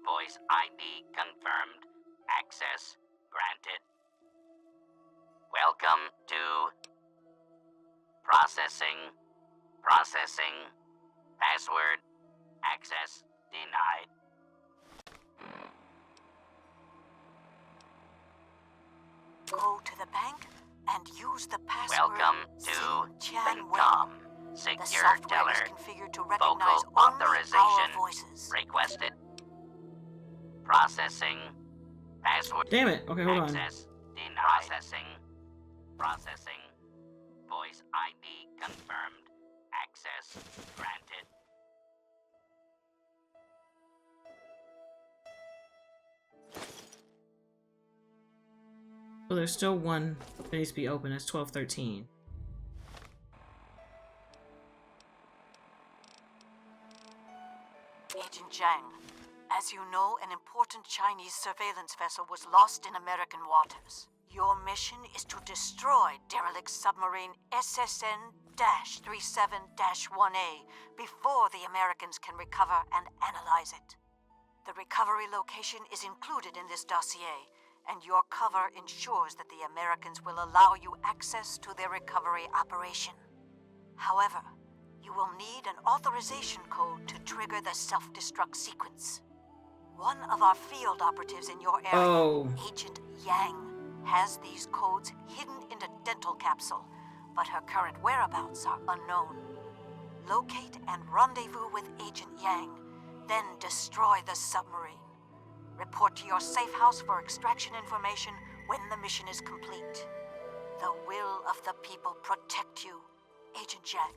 Voice ID confirmed. Access granted. Welcome to processing. Processing. Password. Access denied. Go to the bank and use the password Welcome to Xin Chan Linkcom. Weng. The Secure software teller. is configured to recognize Vocal only authorization our voices. requested. Processing. Password. Damn it. Okay, hold on. Access denied. Processing. Processing. Voice ID confirmed. Access granted. So there's still one that needs to be open. It's 1213. Agent Zhang, as you know, an important Chinese surveillance vessel was lost in American waters. Your mission is to destroy derelict submarine SSN-37-1A before the Americans can recover and analyze it. The recovery location is included in this dossier, and your cover ensures that the Americans will allow you access to their recovery operation. However, you will need an authorization code to trigger the self-destruct sequence. One of our field operatives in your area, Agent Yang, has these codes hidden in a dental capsule, but her current whereabouts are unknown. Locate and rendezvous with Agent Yang, then destroy the submarine. Report to your safe house for extraction information when the mission is complete. The will of the people protect you, Agent Yang.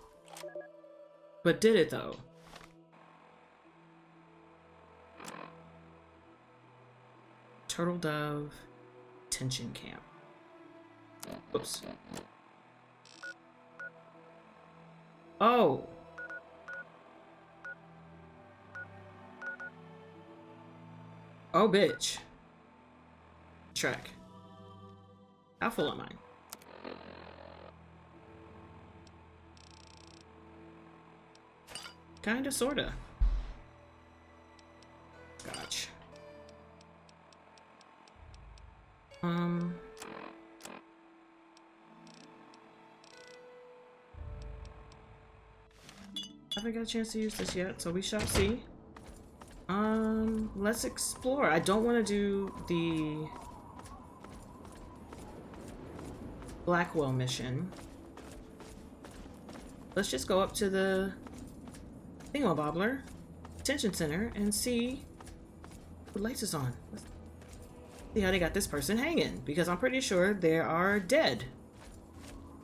But did it though? Turtle Dove Detention Camp. Oops. Oh. Oh, bitch. Track. How full am I? Kinda, sorta. Gotcha. I haven't got a chance to use this yet, so we shall see. Let's explore. I don't want to do the Blackwell mission. Let's just go up to the Thingamabobler Detention Center and see what lights is on. Let's see how they got this person hanging, because I'm pretty sure they are dead.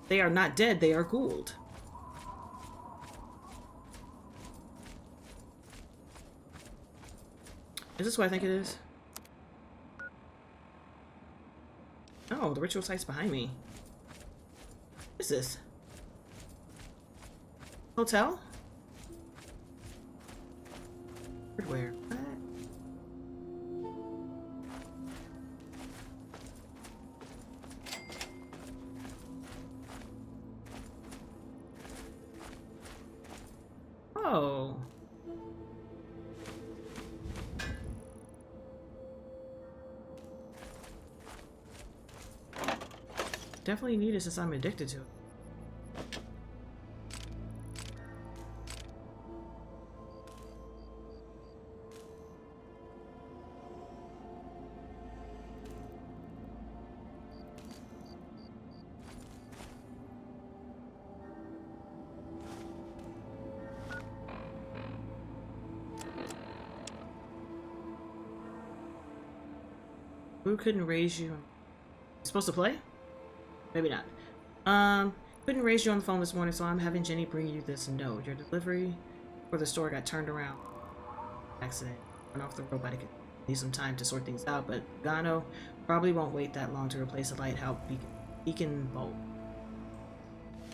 They are not dead, they are ghouled. Is this what I think it is? Oh, the ritual site's behind me. What is this? Hotel? Where? What? Oh. Definitely need it since I'm addicted to it. Who couldn't raise you? Supposed to play? Maybe not. Couldn't raise you on the phone this morning, so I'm having Jenny bring you this note. Your delivery for the store got turned around. Accident. Went off the road, but I could need some time to sort things out. But Gano probably won't wait that long to replace a lighthouse beacon bulb. Is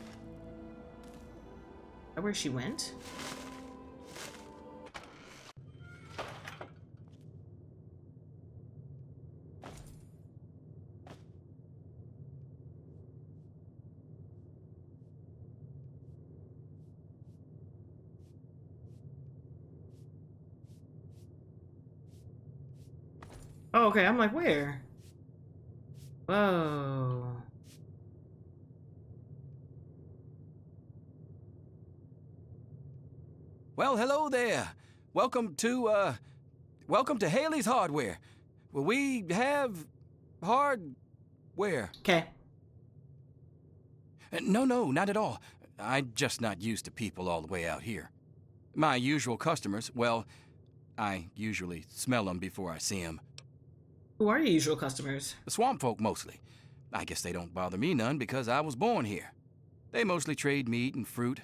that where she went? Oh, okay. I'm like, where? Whoa. Well, hello there. Welcome to Haley's Hardware. Well, we have hardware. Okay. No, not at all. I'm just not used to people all the way out here. My usual customers, well, I usually smell them before I see them. Who are your usual customers? The swamp folk mostly. I guess they don't bother me none because I was born here. They mostly trade meat and fruit,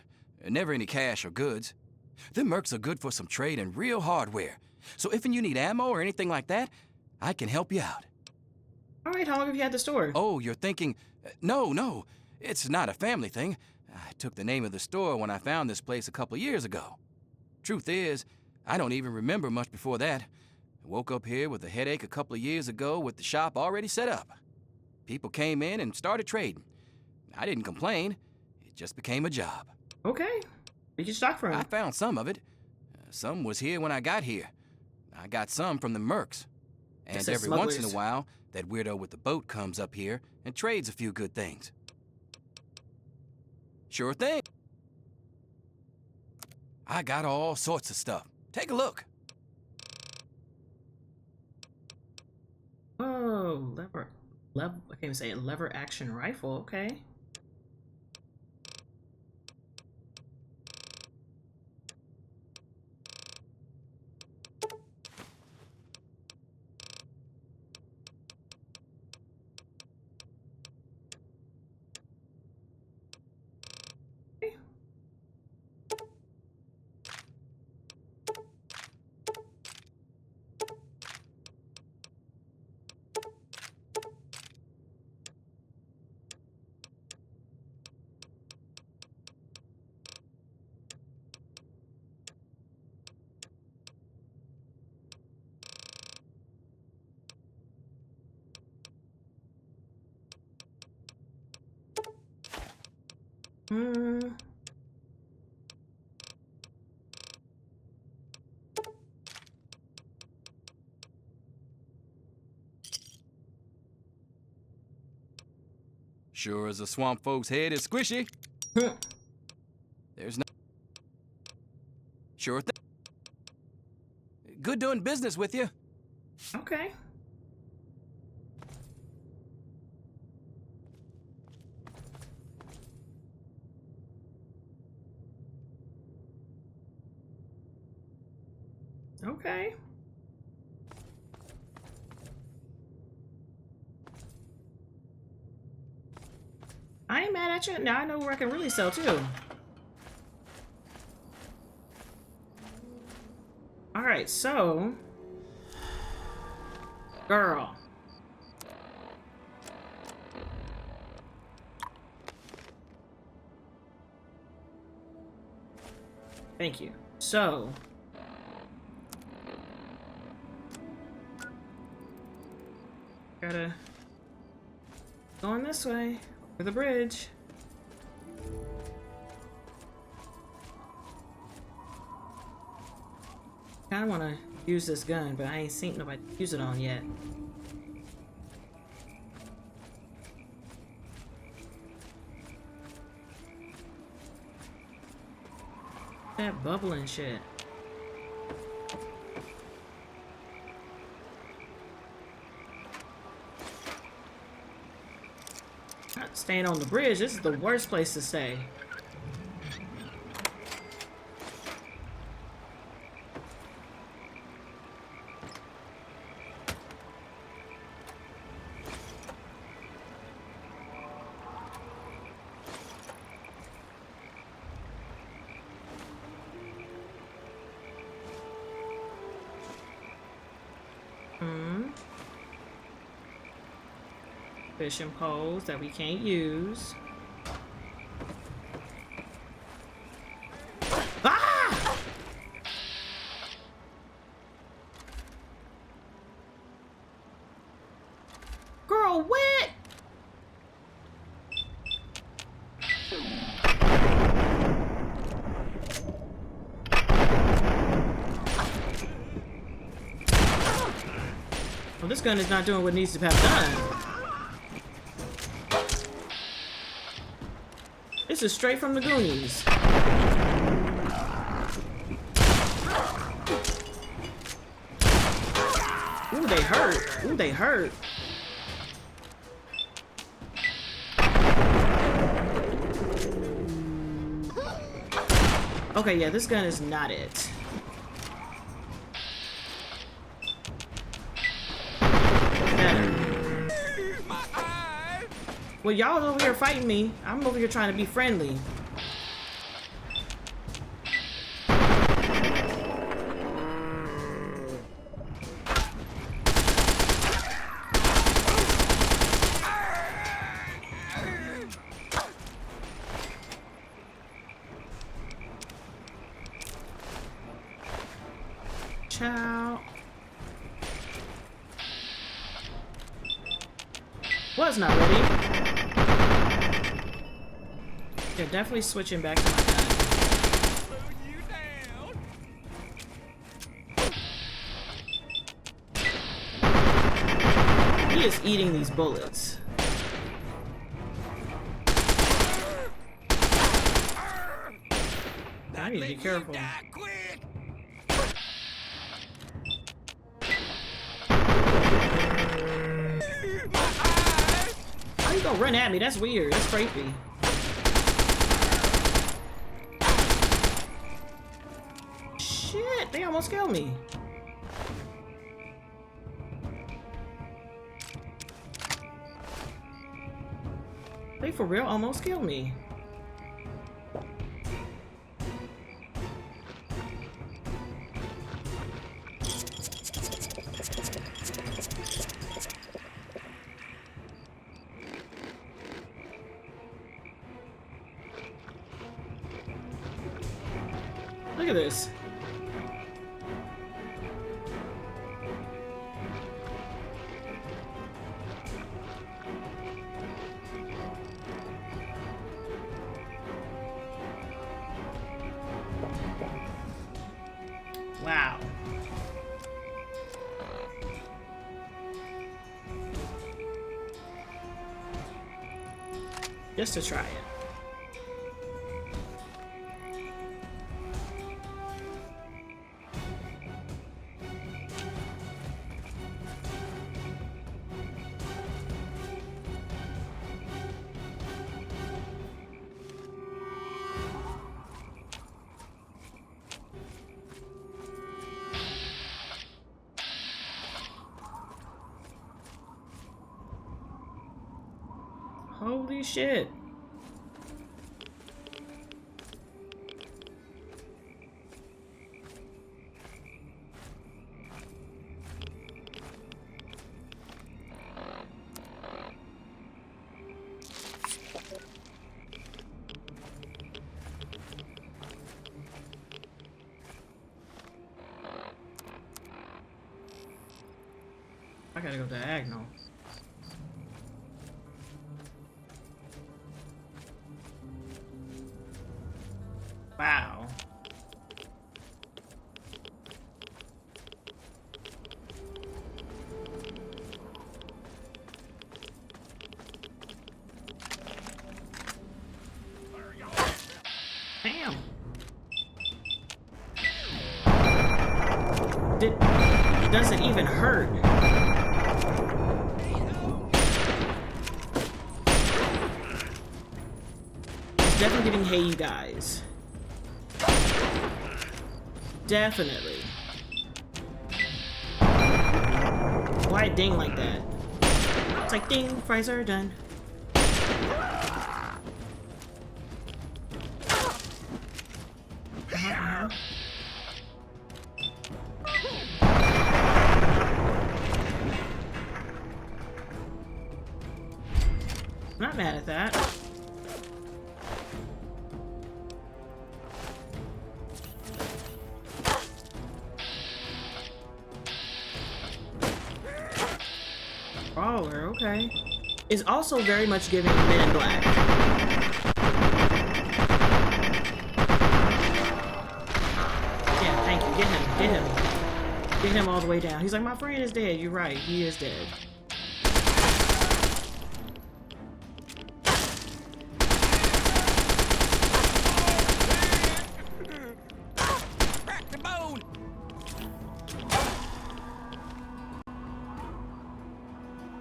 never any cash or goods. Them mercs are good for some trade and real hardware. So if you need ammo or anything like that, I can help you out. All right, how long have you had the store? Oh, you're thinking, no, it's not a family thing. I took the name of the store when I found this place a couple years ago. Truth is, I don't even remember much before that. I woke up here with a headache a couple of years ago with the shop already set up. People came in and started trading. I didn't complain. It just became a job. Okay. Where'd you stock from? I found some of it. Some was here when I got here. I got some from the mercs. And every once in a while, that weirdo with the boat comes up here and trades a few good things. Sure thing. I got all sorts of stuff. Take a look. Oh, I can't even say it. Lever action rifle. Okay. Sure as a swamp folk's head is squishy. There's no... Sure thing. Good doing business with you. Okay. Okay. I ain't mad at you. Now I know where I can really sell too. Alright, so... Girl. Thank you. So, gotta going this way over the bridge. Kinda wanna use this gun, but I ain't seen nobody use it on yet. That bubbling shit. Not staying on the bridge. This is the worst place to stay. Fishing poles that we can't use. Ah! Girl, what? Well, this gun is not doing what it needs to have done. This is straight from the Goonies. Ooh, they hurt. Ooh, they hurt. Okay, yeah, this gun is not it. Well, y'all over here fighting me. I'm over here trying to be friendly. Ciao. Was not ready. They're definitely switching back to my gun. He is eating these bullets. I need to be careful. How you gonna run at me? That's weird. That's creepy. Shit, they almost killed me. They for real almost killed me. Look at this. Wow. Just to try it. Holy shit. gotta go diagonal. Wow. Damn. It doesn't even hurt. It's definitely getting hay, you guys. Definitely. Why it ding like that? It's like ding, fries are done. Not mad at that. Brawler, okay. Is also very much giving Men in Black. Yeah, thank you. Get him. Get him. Get him all the way down. He's like, my friend is dead. You're right. He is dead.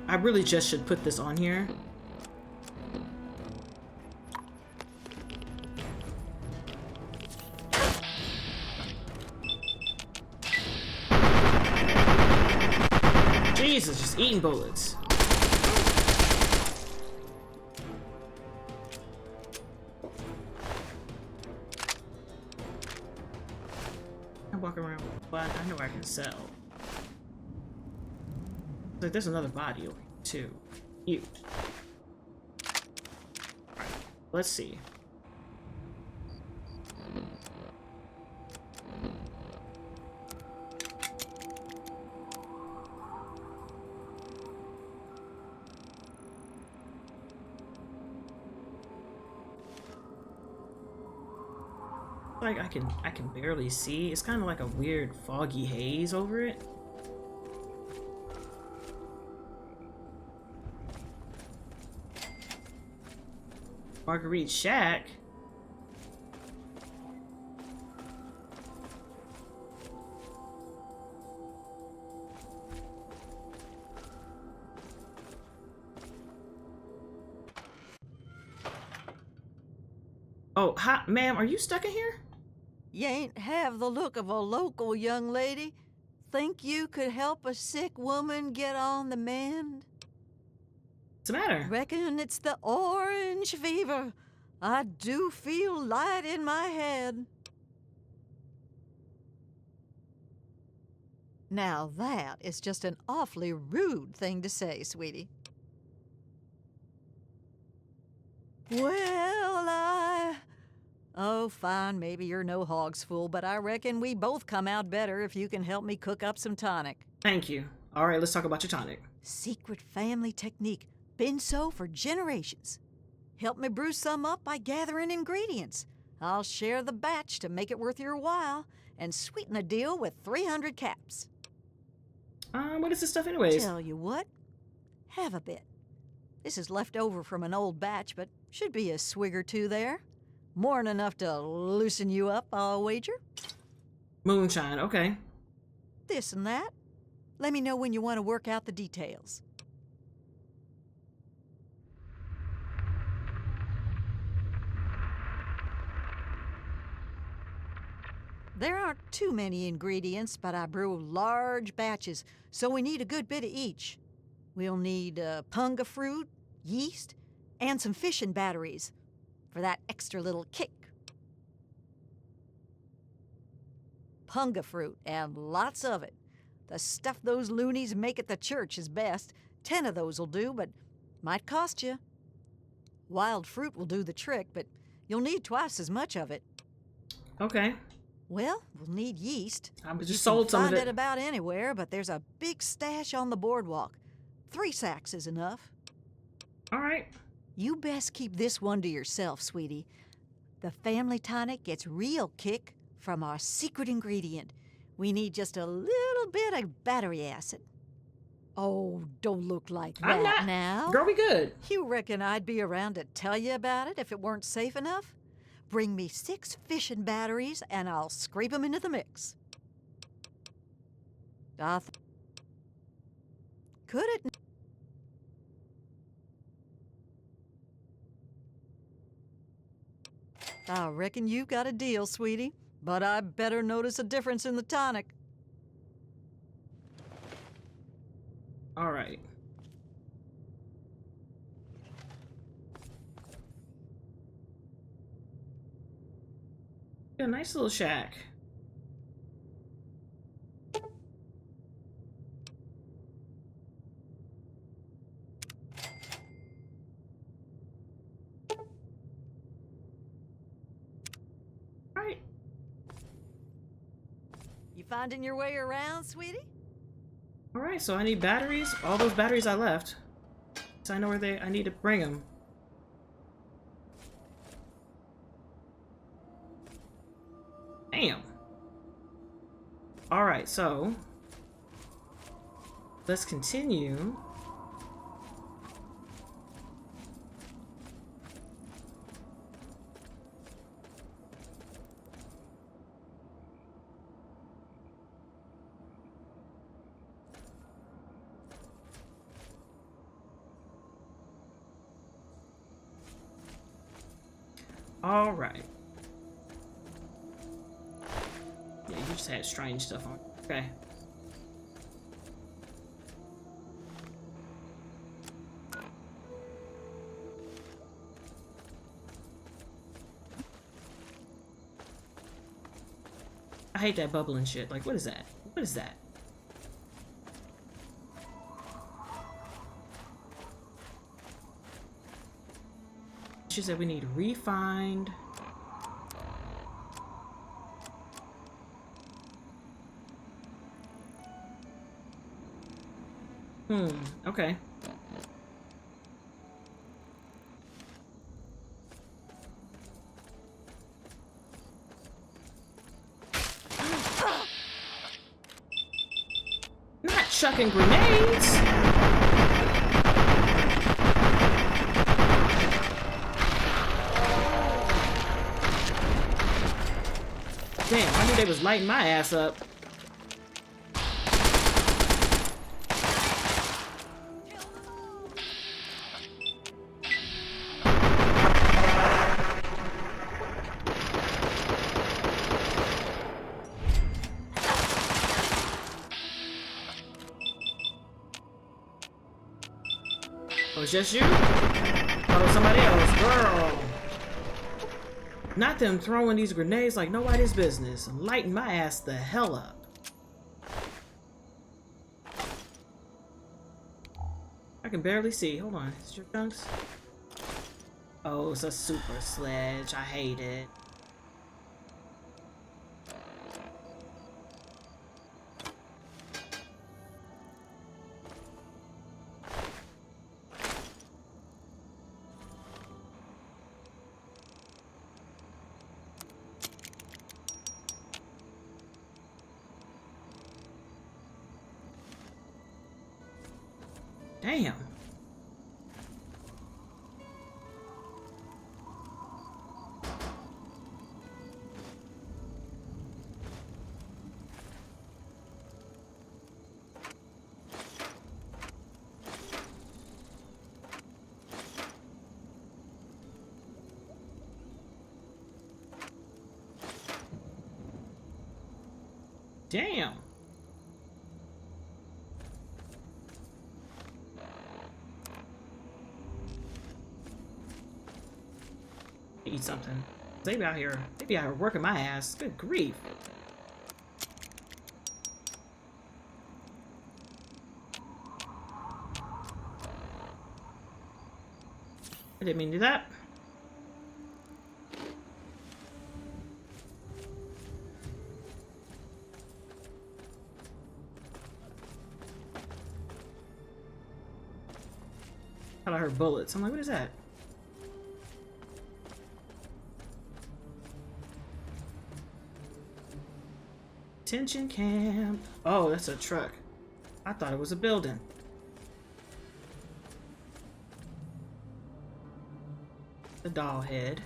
I really just should put this on here. Jesus, just eating bullets. I walk around, but I know I can sell. Like, there's another body over here, too. Cute. Alright, let's see. Like, I can barely see. It's kind of like a weird foggy haze over it. Marguerite Shack? Oh, hi, ma'am, are you stuck in here? You ain't have the look of a local young lady. Think you could help a sick woman get on the mend? What's the matter? Reckon it's the orange fever. I do feel light in my head. Now that is just an awfully rude thing to say, sweetie. Well, oh, fine, maybe you're no hog's fool, but I reckon we both come out better if you can help me cook up some tonic. Thank you. All right, let's talk about your tonic. Secret family technique. Been so for generations. Help me brew some up by gathering ingredients. I'll share the batch to make it worth your while and sweeten the deal with 300 caps. What is this stuff anyways? Tell you what, have a bit. This is left over from an old batch, but should be a swig or two there. More'n enough to loosen you up, I'll wager. Moonshine, okay. This and that. Let me know when you want to work out the details. There aren't too many ingredients, but I brew large batches, so we need a good bit of each. We'll need punga fruit, yeast, and some fishing batteries for that extra little kick. Punga fruit, and lots of it. The stuff those loonies make at the church is best. 10 of those will do, but might cost you. Wild fruit will do the trick, but you'll need twice as much of it. Okay. Well, we'll need yeast. I just You sold can some of find it. it about anywhere, but there's a big stash on the boardwalk. 3 sacks is enough. All right. You best keep this one to yourself, sweetie. The family tonic gets real kick from our secret ingredient. We need just a little bit of battery acid. Oh, don't look like that I'm not. now. Girl, we good. You reckon I'd be around to tell you about it if it weren't safe enough? Bring me 6 fission batteries and I'll scrape them into the mix. Could it? I reckon you've got a deal, sweetie, but I better notice a difference in the tonic. All right. A nice little shack. Right. You finding your way around, sweetie? All right. So I need batteries. All those batteries I left. So I know where I need to bring them. Damn. All right. So let's continue. All right. Yeah, you just had strange stuff on. Okay. I hate that bubbling shit. Like, what is that? What is that? She said we need refined. Okay. Not chucking grenades. Damn, I knew they was lighting my ass up. Oh, it's just you? Oh, somebody else. Girl. Not them throwing these grenades like nobody's business. Lighting my ass the hell up. I can barely see. Hold on. Is it your chunks? Oh, it's a super sledge. I hate it. Damn. Damn. Eat something. They be out here working my ass. Good grief. I didn't mean to do that. Thought I heard bullets. I'm like, what is that? Detention camp. Oh, that's a truck. I thought it was a building. The doll head.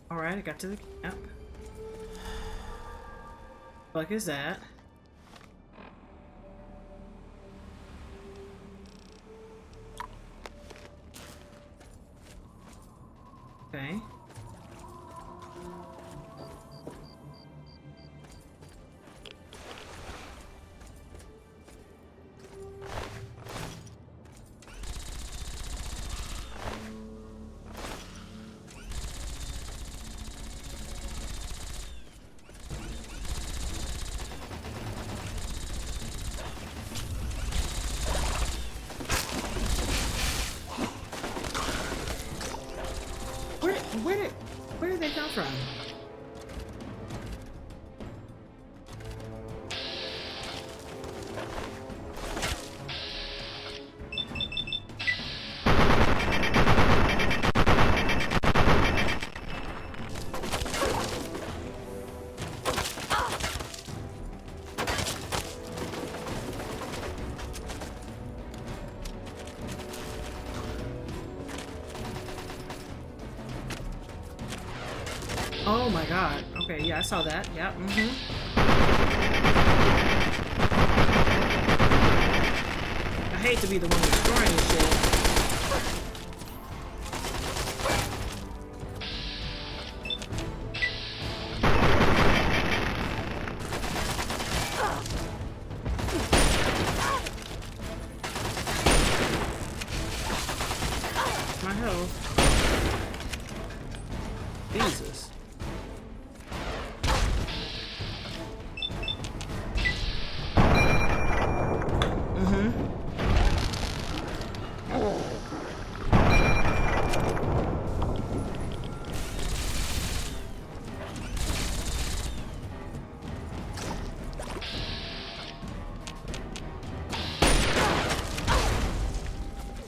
Alright, I got to the camp. Fuck is that? Okay. Where did they come from? Oh my god. Okay, yeah, I saw that. Yeah, I hate to be the one destroying shit. My health. Jesus.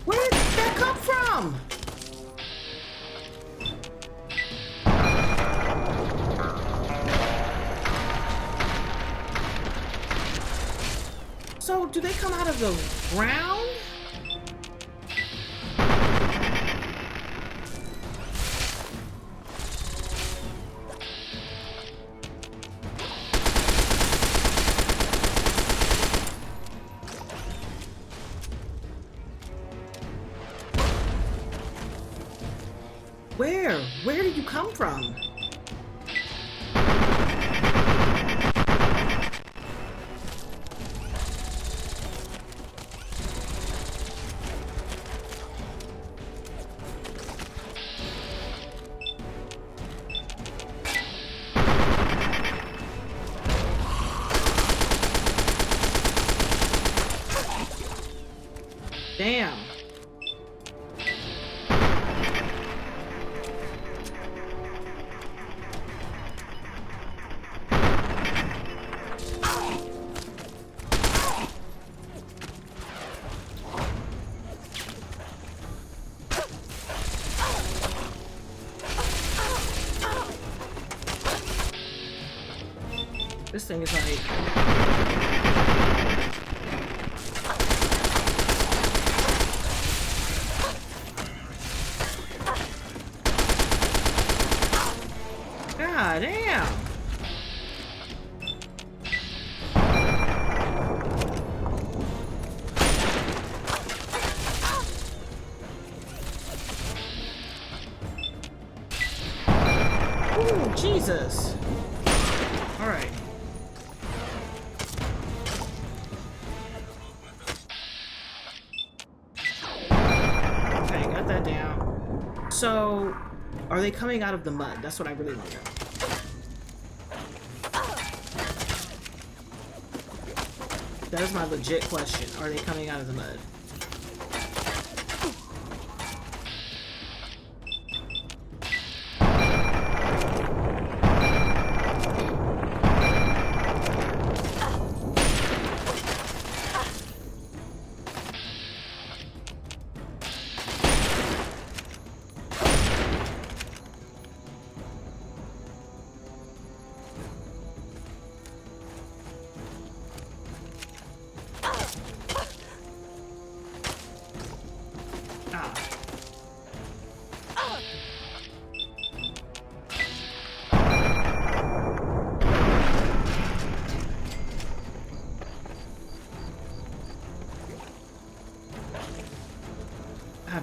Where did that come from? So, do they come out of the ground? Where? Where did you come from? Damn. This thing is like... God damn! Ooh, Jesus! Alright. Okay, got that down. So, are they coming out of the mud? That's what I really want to know. That is my legit question. Are they coming out of the mud?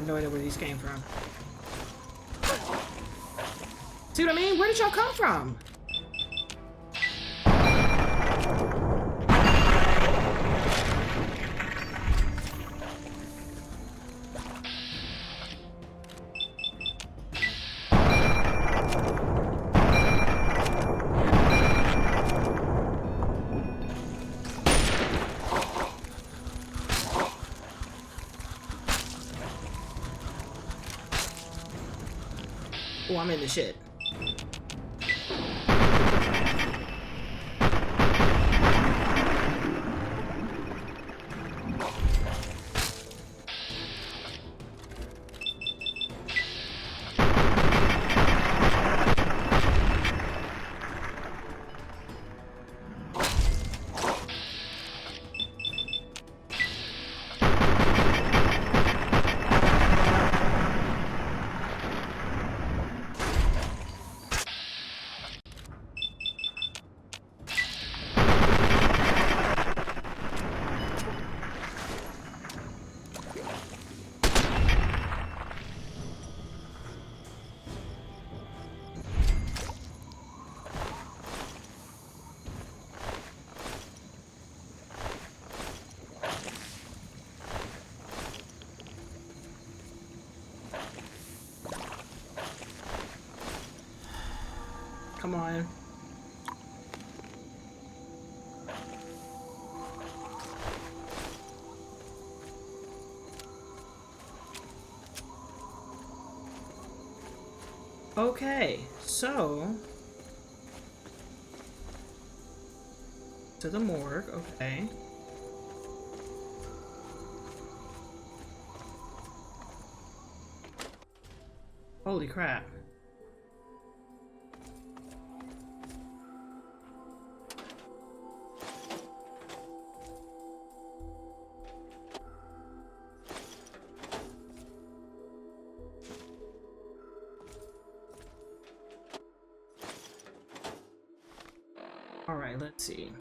have no idea where these came from. See what I mean? Where did y'all come from? Oh, I'm in the shit. Come on. Okay, so to the morgue, okay. Holy crap. All right, let's see.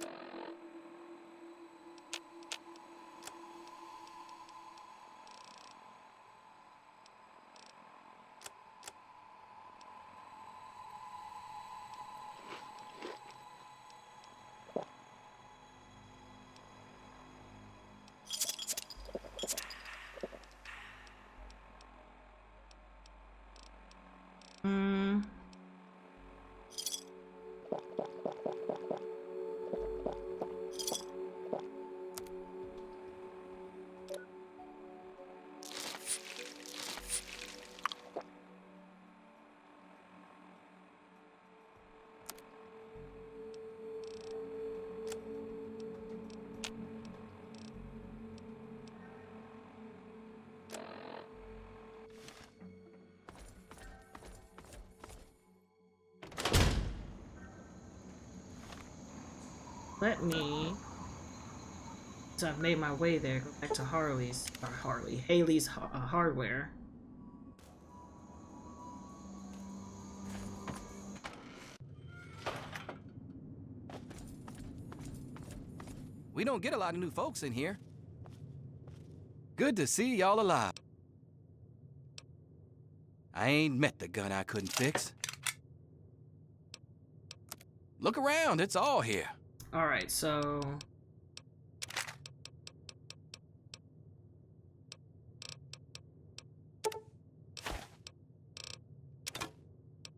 Let me, so I've made my way there, go back to Haley's hardware. We don't get a lot of new folks in here. Good to see y'all alive. I ain't met the gun I couldn't fix. Look around, it's all here. All right, so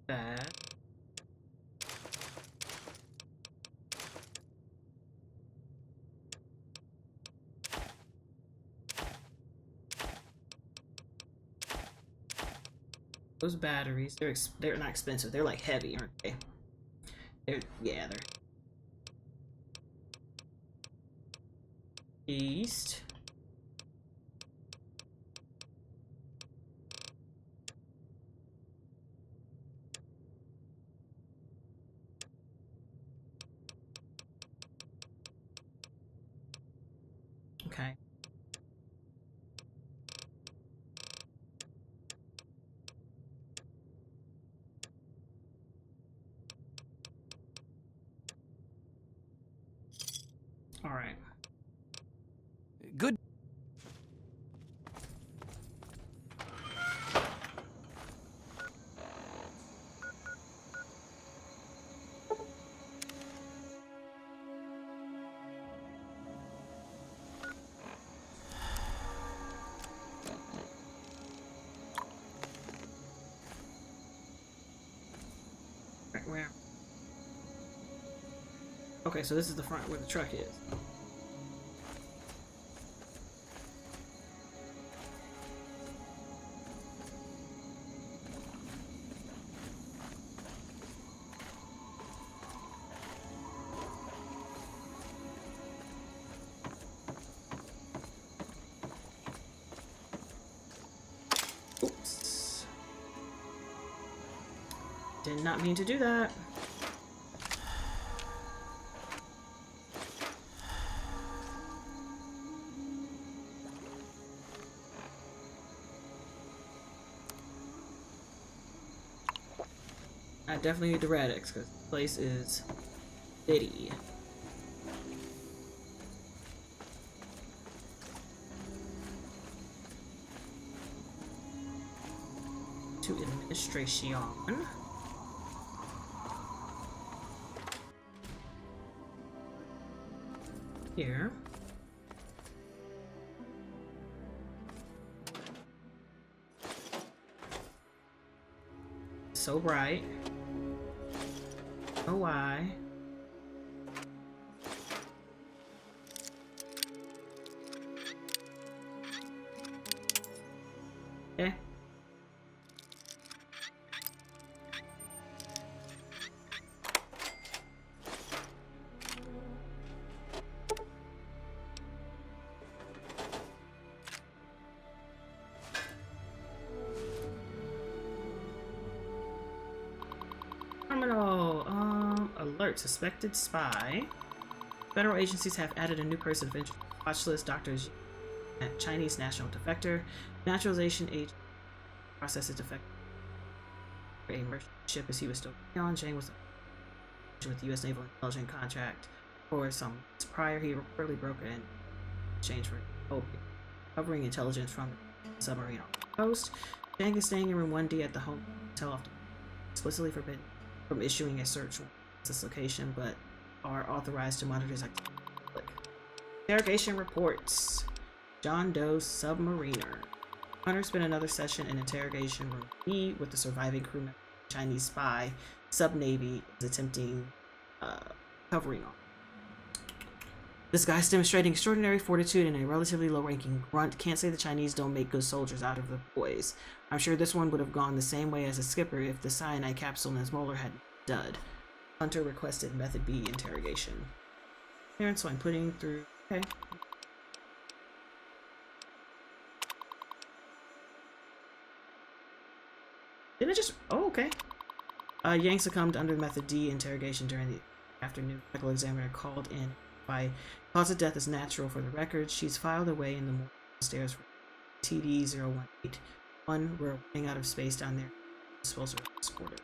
that. Those batteries, they're not expensive. They're like heavy, aren't they? Yeah, they're east. Okay. All right. Good. where? Okay, so this is the front where the truck is. Oops. Did not mean to do that. I definitely need the Radix because the place is bitty. To administration. Here. So bright. Oh, why? Okay. Terminal. Alert. Suspected spy. Federal agencies have added a new person of interest. Watch list. Doctors. Chinese national defector. Naturalization agent. Processes defector. A merchant ship as he was still on. Zhang was with the U.S. Naval Intelligence contract for some months prior. He reportedly broke it in exchange for covering intelligence from the submarine on the coast. Zhang is staying in room 1D at the hotel off the explicitly forbidden from issuing a search warrant at this location, but are authorized to monitor his activity. Interrogation reports. John Doe submariner. Hunter spent another session in interrogation room B with the surviving crew member. Chinese spy sub-navy is attempting covering on. This guy's demonstrating extraordinary fortitude and a relatively low-ranking grunt. Can't say the Chinese don't make good soldiers out of the boys. I'm sure this one would have gone the same way as a skipper if the cyanide capsule in his molar had dud. Hunter requested Method B interrogation. Parents, so I'm putting through. Okay. Didn't it just? Oh, okay. Yang succumbed under Method D interrogation during the afternoon. Medical examiner called in by cause of death is natural for the record. She's filed away in the morning upstairs for TD-0181. We're running out of space down there. Disposal supported.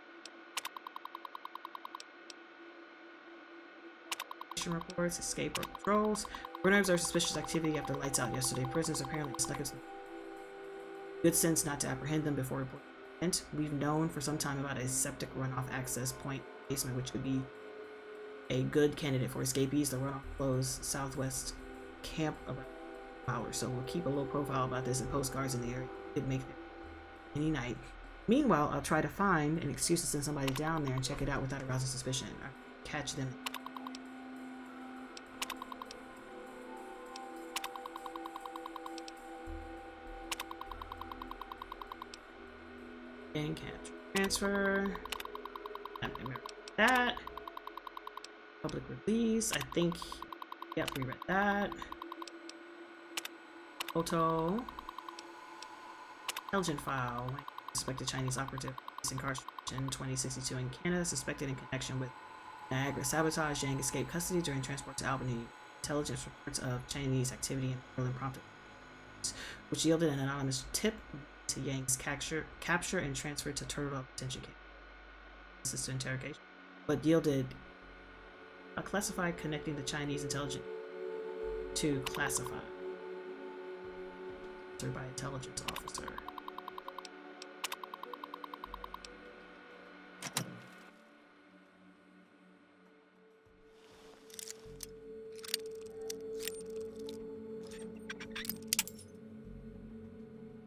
Reports, escape or patrols. Burn observed suspicious activity after lights out yesterday. Prisoners apparently snuck in some good sense not to apprehend them before reporting. We've known for some time about a septic runoff access point basement, which would be a good candidate for escapees. The runoff flows southwest camp about an hour, so we'll keep a low profile about this and postcards in the area. Could make it any night. Meanwhile, I'll try to find an excuse to send somebody down there and check it out without arousing suspicion. I'll catch them. And capture. Transfer. I remember that. Public release. I think. Yep, we read that. Photo. Intelligent file. Suspected Chinese operative. Incarceration 2062 in Canada. Suspected in connection with Niagara sabotage. Yang escaped custody during transport to Albany. Intelligence reports of Chinese activity in Berlin prompted, which yielded an anonymous tip to Yang's capture and transfer to Turtle detention camp. This is to interrogation, but yielded a classified connecting the Chinese intelligence to classified by intelligence officer.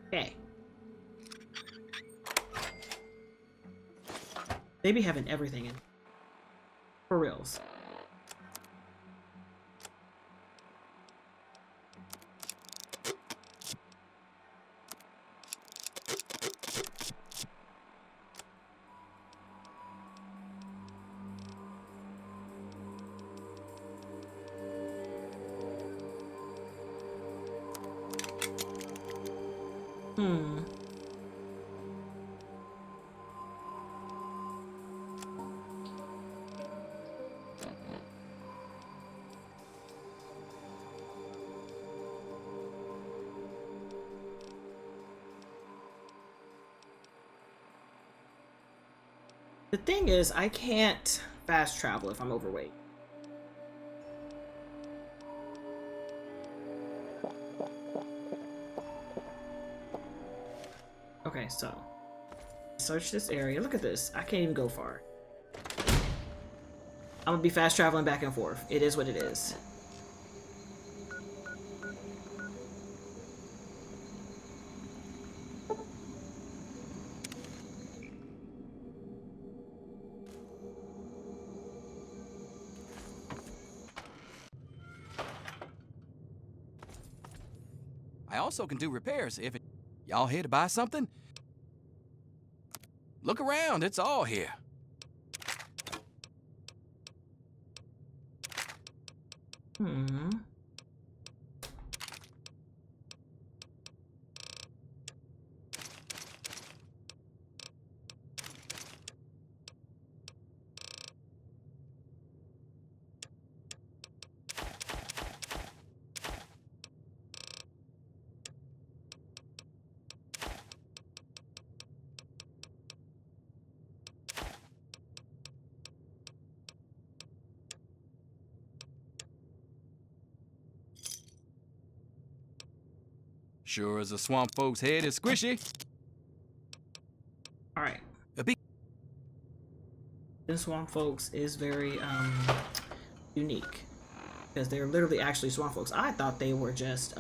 Okay. They be having everything in. For reals. The thing is, I can't fast travel if I'm overweight. Okay, so search this area. Look at this. I can't even go far. I'm gonna be fast traveling back and forth. It is what it is. I also can do repairs if it... Y'all here to buy something? Look around, it's all here. Sure as a swamp folk's head is squishy. All right. A big... This swamp folks is very unique because they're literally actually swamp folks. I thought they were just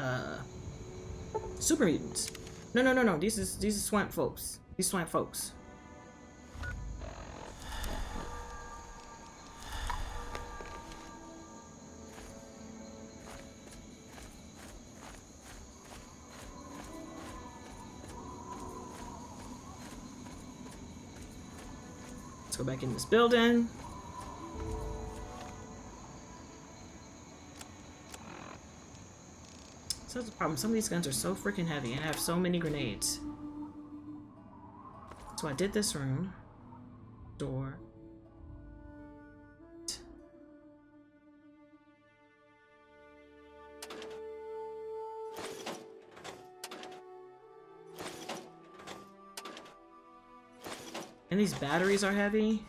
super mutants. No. These is swamp folks. These swamp folks. Let's go back in this building. So that's the problem. Some of these guns are so freaking heavy and have so many grenades. So I did this room. Door. And these batteries are heavy.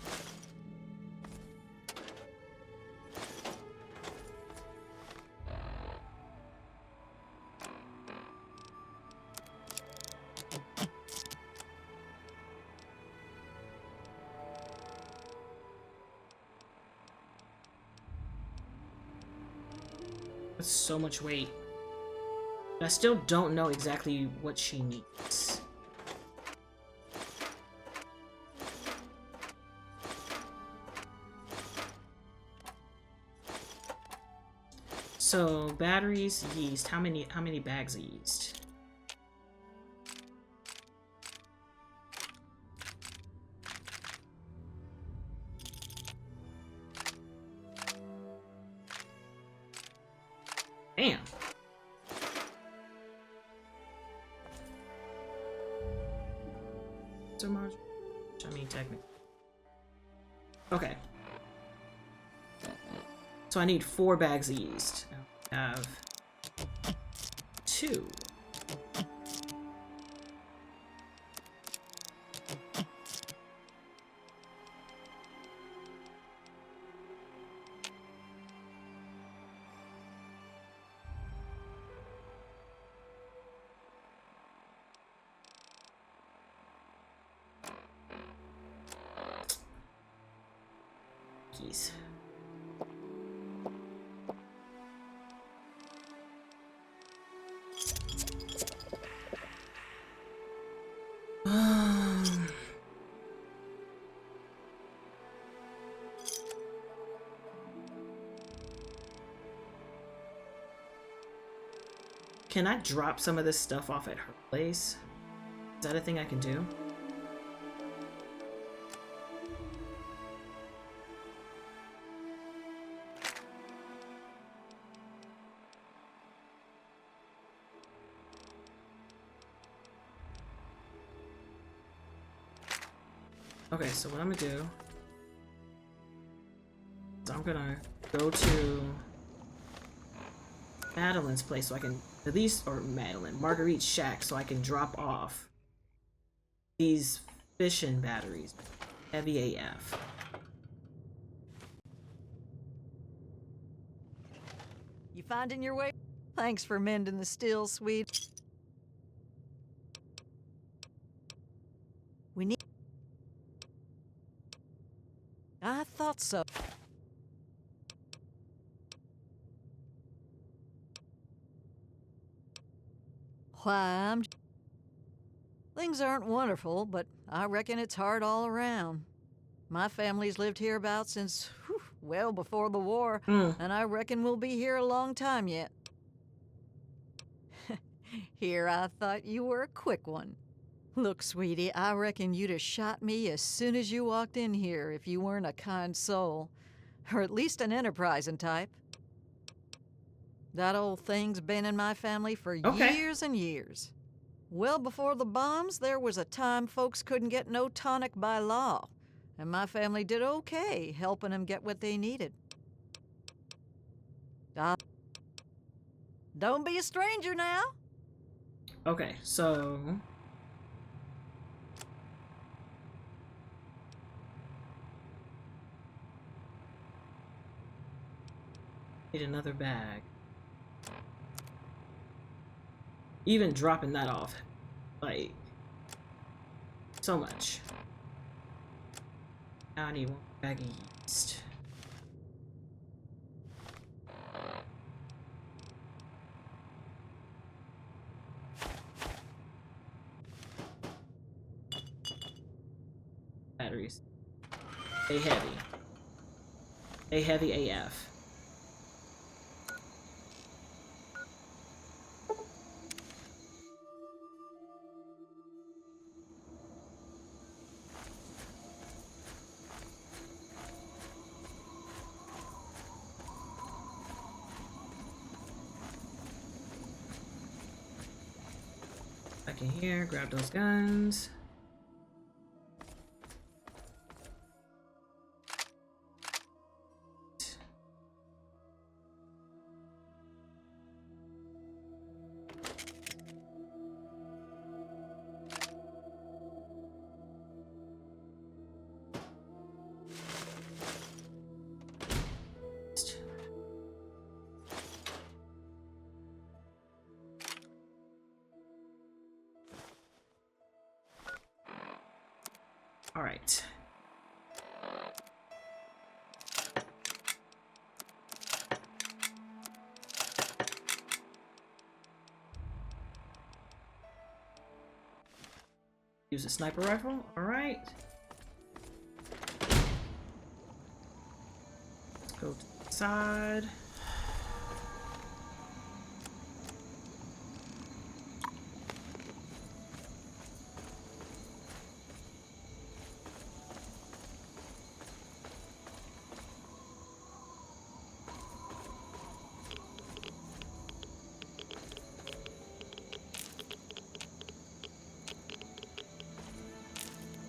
That's so much weight. I still don't know exactly what she needs. So batteries, yeast. How many bags of yeast? Damn. So much. I mean, technically. Okay. So I need 4 bags of yeast. I have 2. Keys. can I drop some of this stuff off at her place? Is that a thing I can do? Okay, so what I'm gonna do is I'm gonna go to Madeline's place so I can at least, or Marguerite's shack, so I can drop off these fishing batteries. Heavy AF. You finding your way? Thanks for mending the still, sweet. We need... I thought so. Why, things aren't wonderful, but I reckon it's hard all around. My family's lived hereabouts since, well, before the war, and I reckon we'll be here a long time yet. Here, I thought you were a quick one. Look, sweetie, I reckon you'd have shot me as soon as you walked in here if you weren't a kind soul, or at least an enterprising type. That old thing's been in my family for years and years. Well, before the bombs, there was a time folks couldn't get no tonic by law, and my family did okay helping them get what they needed. Don't be a stranger now. Okay, so... need another bag. Even dropping that off, like, so much. Now I need one bag of yeast. Batteries. They heavy. They heavy AF. Back in here, grab those guns. All right. Use a sniper rifle. All right. Let's go to the side.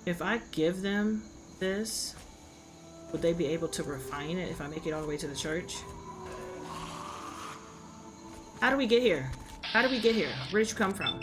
If I give them this, would they be able to refine it if I make it all the way to the church? How do we get here? How do we get here? Where did you come from?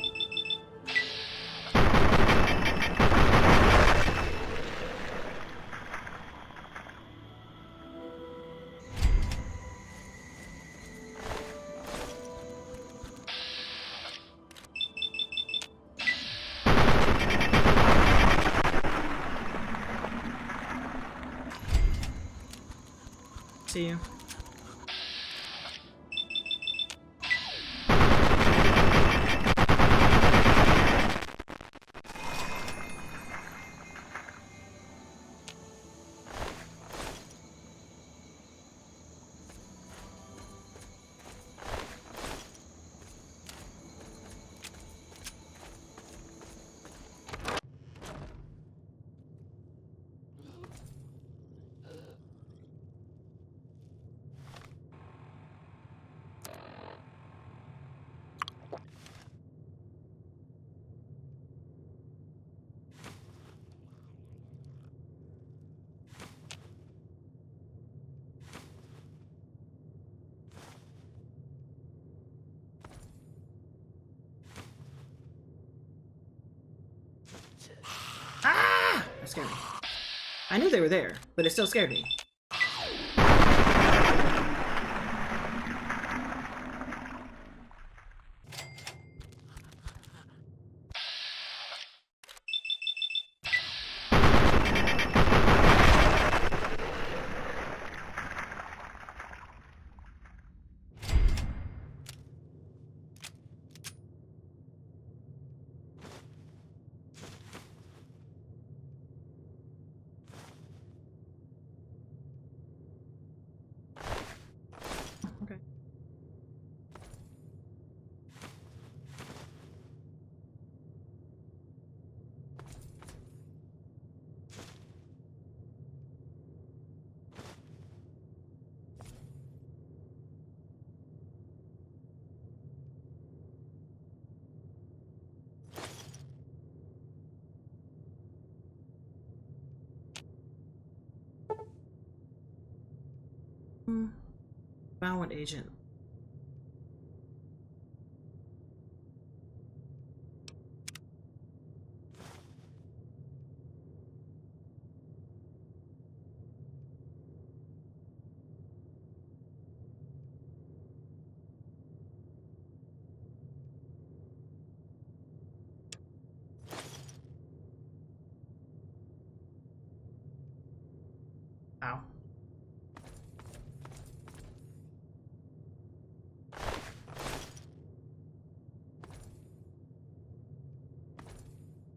See you. That scared me. I knew they were there, but it still scared me. Okay. Found one agent. Ow.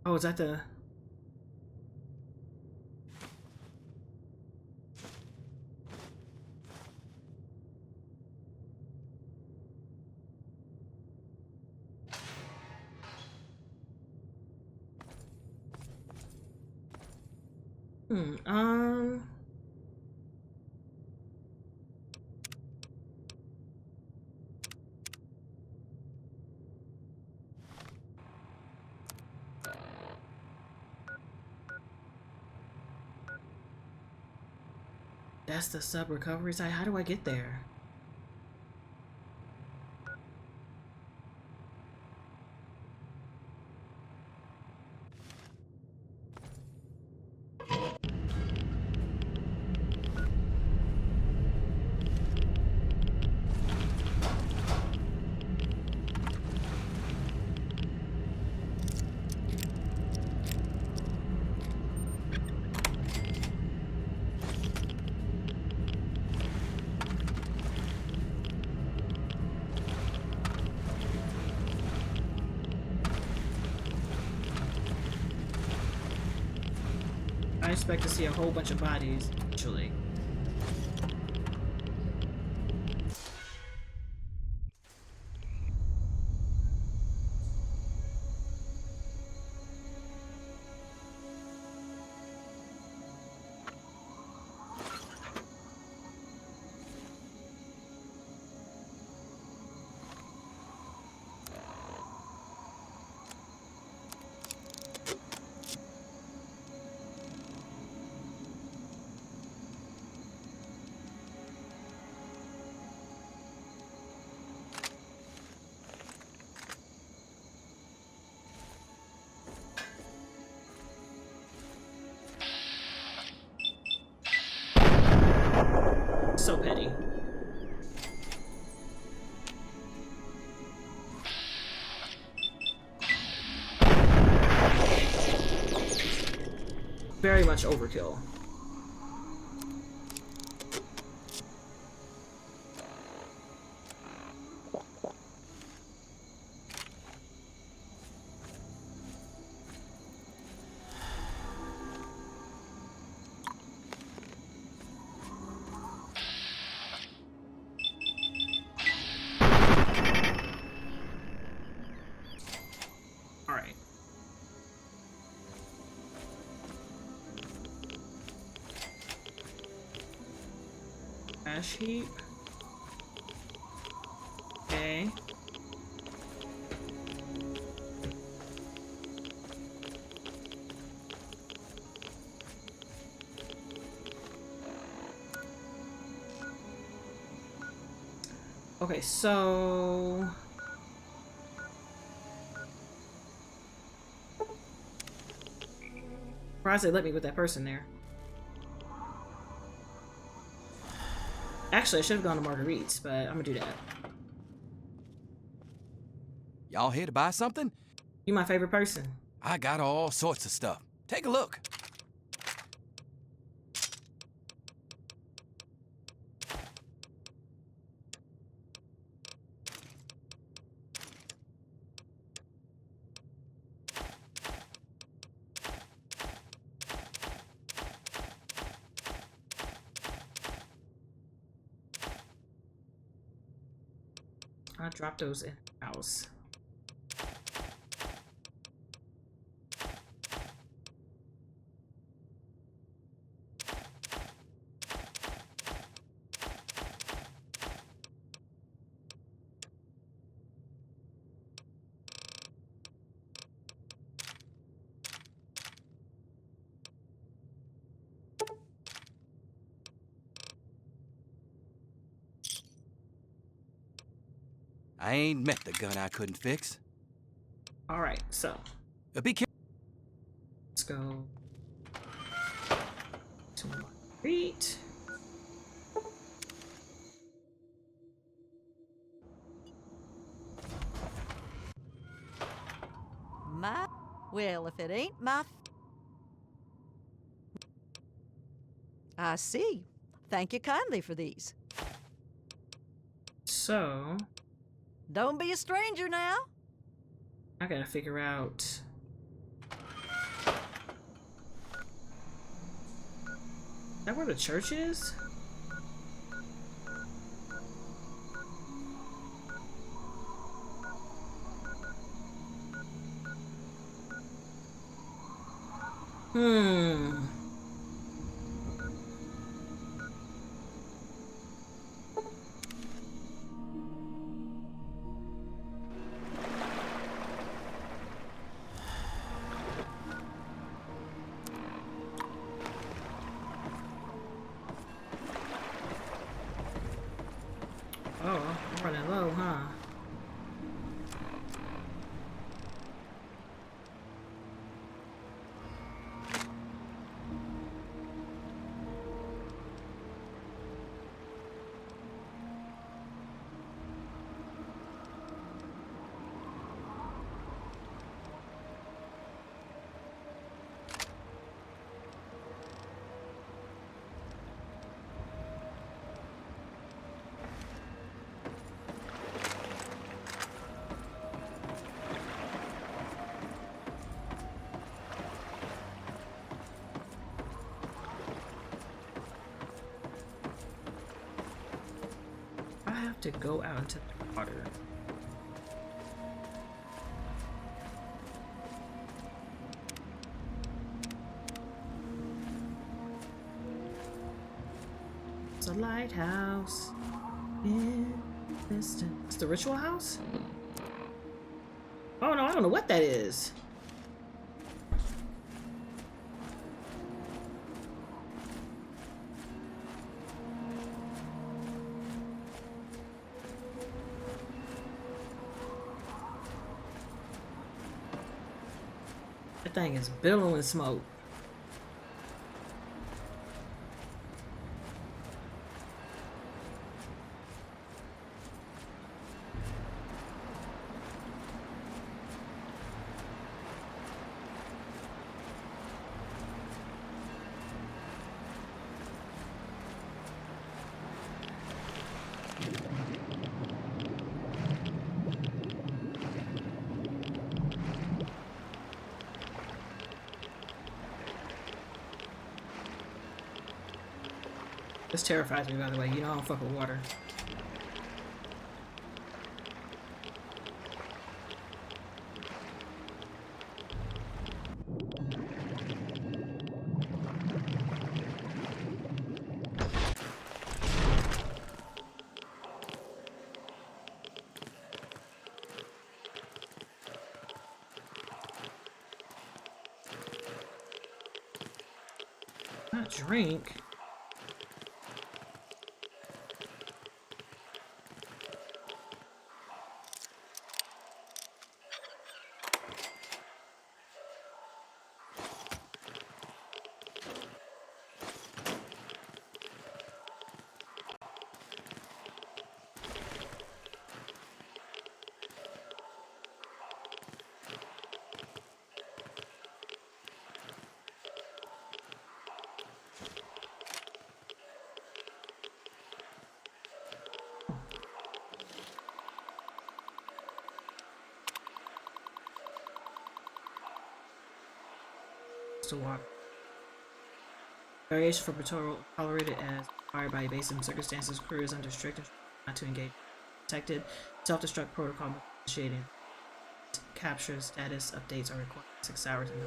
Oh, is that the... Hmm, that's the sub recovery site. How do I get there? I expect to see a whole bunch of bodies, actually. So petty. Very much overkill. Alright. Ash heap. Okay. Okay, so... surprised they let me with that person there. Actually, I should have gone to Marguerite's, but I'm gonna do that. Y'all here to buy something? You my favorite person. I got all sorts of stuff. Take a look. I dropped those in the house. I ain't met the gun I couldn't fix. All right, so Be careful. let's go to Marguerite. Well, if it ain't my... I see. Thank you kindly for these. So Don't be a stranger now. I gotta figure out. Is that where the church is? Hmm. Oh, I'm running low, huh? I have to go out into the water. It's a lighthouse in the distance. It's the ritual house? Oh no, I don't know what that is. That thing is billowing smoke. This terrifies me, by the way. You know I don't fuck with water. Not drink. coastal water. Variation for patrol tolerated as required by evasive circumstances. Crew is under strict instructions not to engage. Protected. Self-destruct protocol initiating. Capture status updates are required 6 hours in the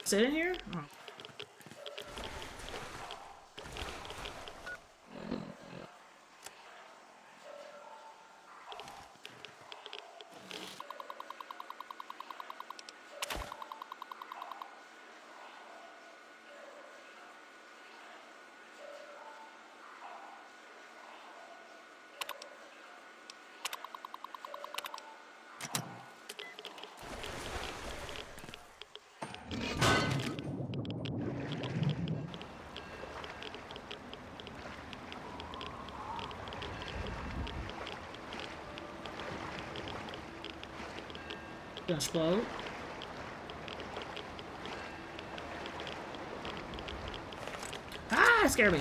sit in here? Oh. Gonna explode. Ah, it scared me.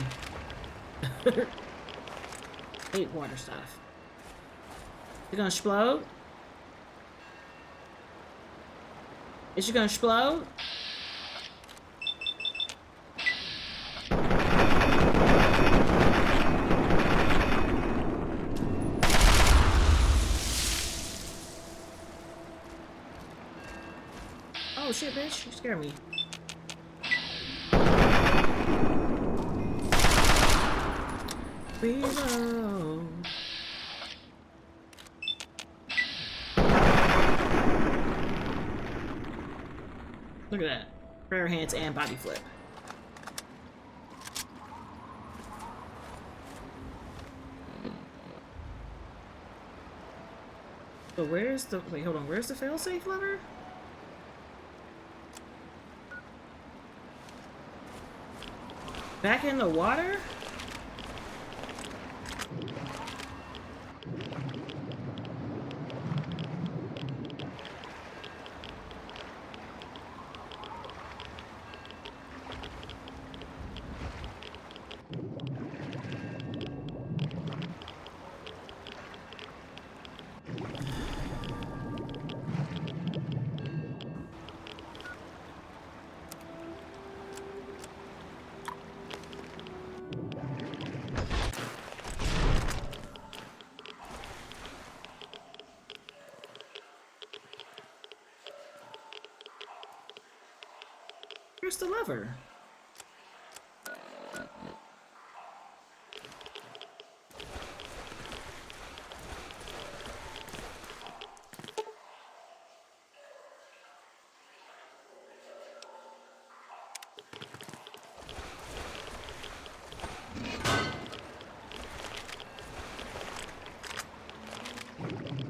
Hate water stuff. It's gonna explode. Is she gonna explode? Oh shit, bitch, you scared me. Reload. Look at that. Prayer hands and body flip. So where's the, wait, hold on, where's the failsafe lever? Back in the water? Where's the lever?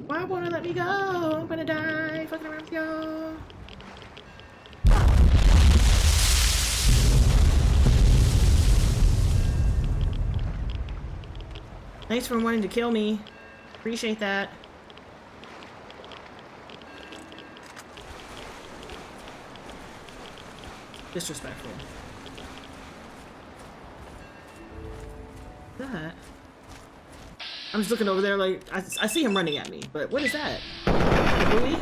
Why won't it let me go? I'm gonna die fucking around with y'all. Thanks for wanting to kill me. Appreciate that. Disrespectful. That. I'm just looking over there like, I see him running at me, but what is that? A buoy?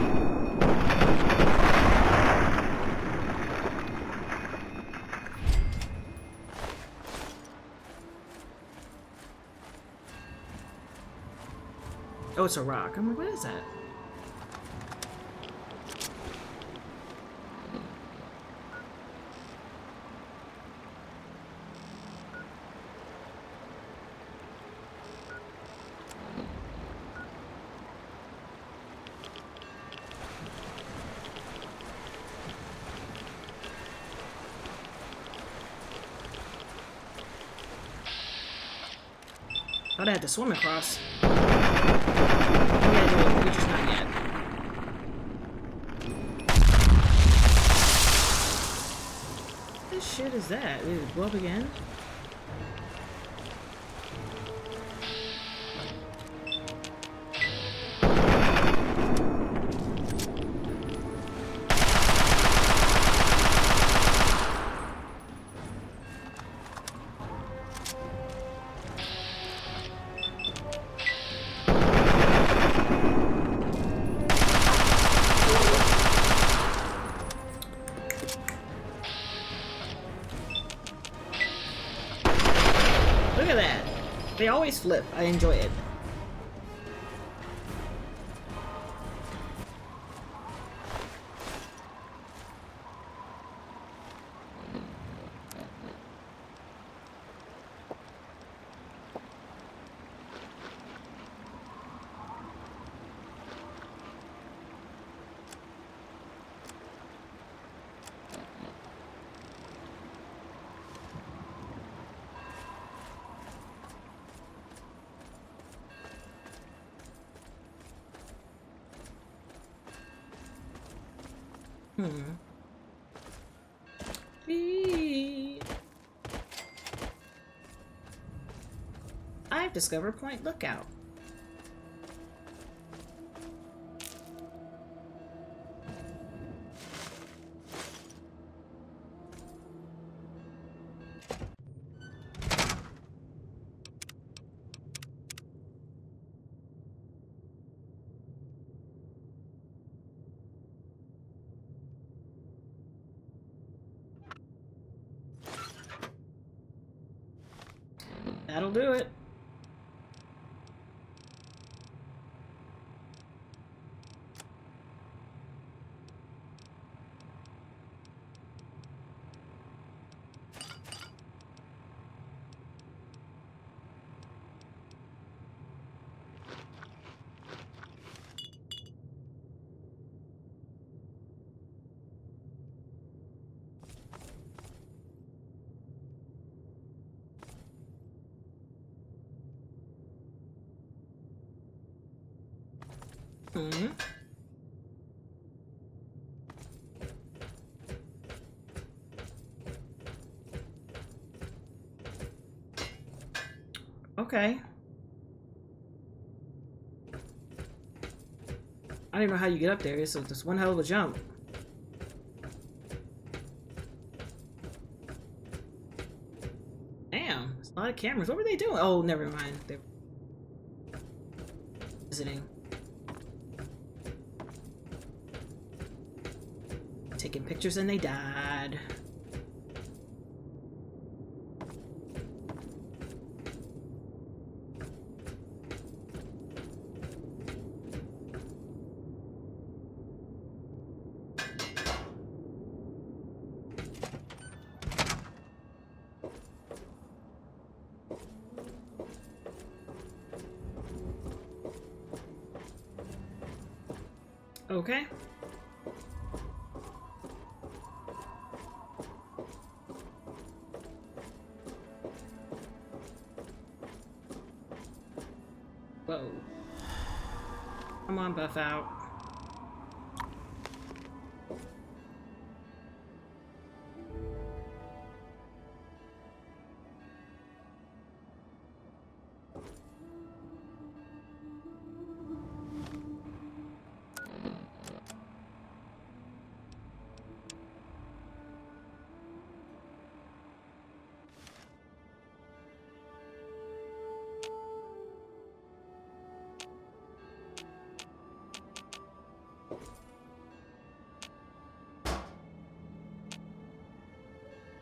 Oh, it's a rock. I'm like, what is that? Thought I had to swim across. Yeah, we're just not yet. What the shit is that? Did it blow up again? nice flip. I enjoy it. I've discovered Point Lookout. That'll do it. Okay. I don't even know how you get up there. It's just one hell of a jump. Damn, there's a lot of cameras. What were they doing? Oh, never mind. They're visiting. Taking pictures and they died. Okay. Whoa. Come on, buff out.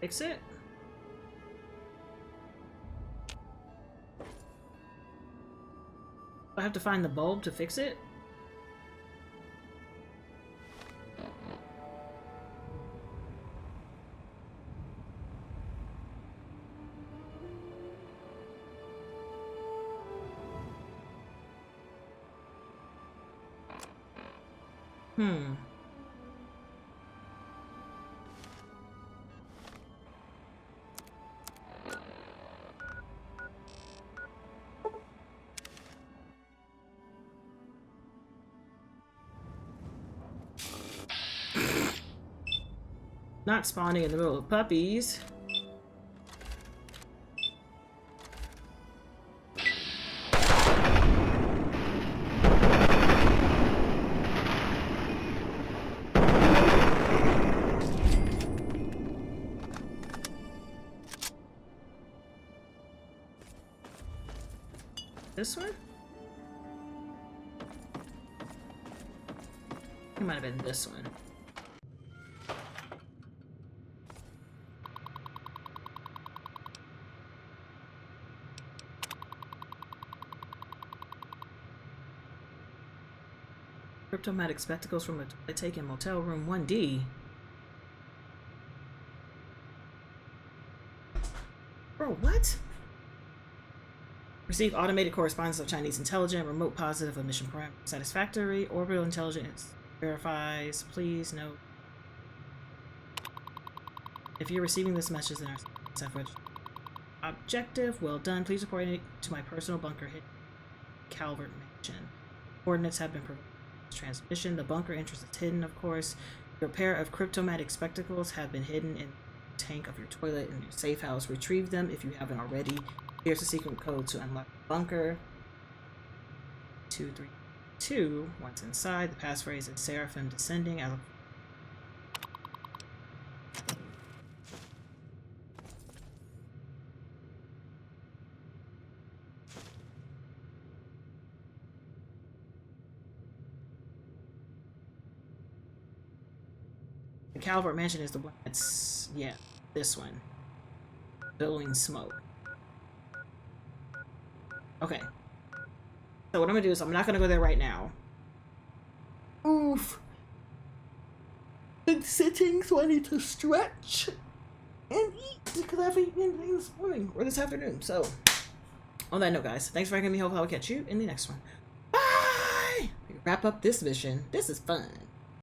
Fix it? I have to find the bulb to fix it? Not spawning in the middle of puppies. This one? It might have been this one. Cryptomatic spectacles from a taken motel room 1D. Bro, what? Receive automated correspondence of Chinese intelligence. Remote positive of mission parameter satisfactory. Orbital intelligence verifies. Please no. If you're receiving this message, then our objective. Well done. Please report it to my personal bunker hit Calvert Mansion. Coordinates have been provided. Transmission. The bunker entrance is hidden, of course. Your pair of cryptomatic spectacles have been hidden in the tank of your toilet in your safe house. Retrieve them if you haven't already. Here's the secret code to unlock the bunker. 232. Once inside, the passphrase is Seraphim descending out of. The Calvert Mansion is the one that's, yeah, this one. Billowing smoke. Okay. So what I'm gonna do is I'm not gonna go there right now. Oof. Been sitting, so I need to stretch and eat because I haven't eaten anything this morning or this afternoon. So, on that note, guys, thanks for having me. Hope I'll catch you in the next one. Bye! Wrap up this mission. This is fun.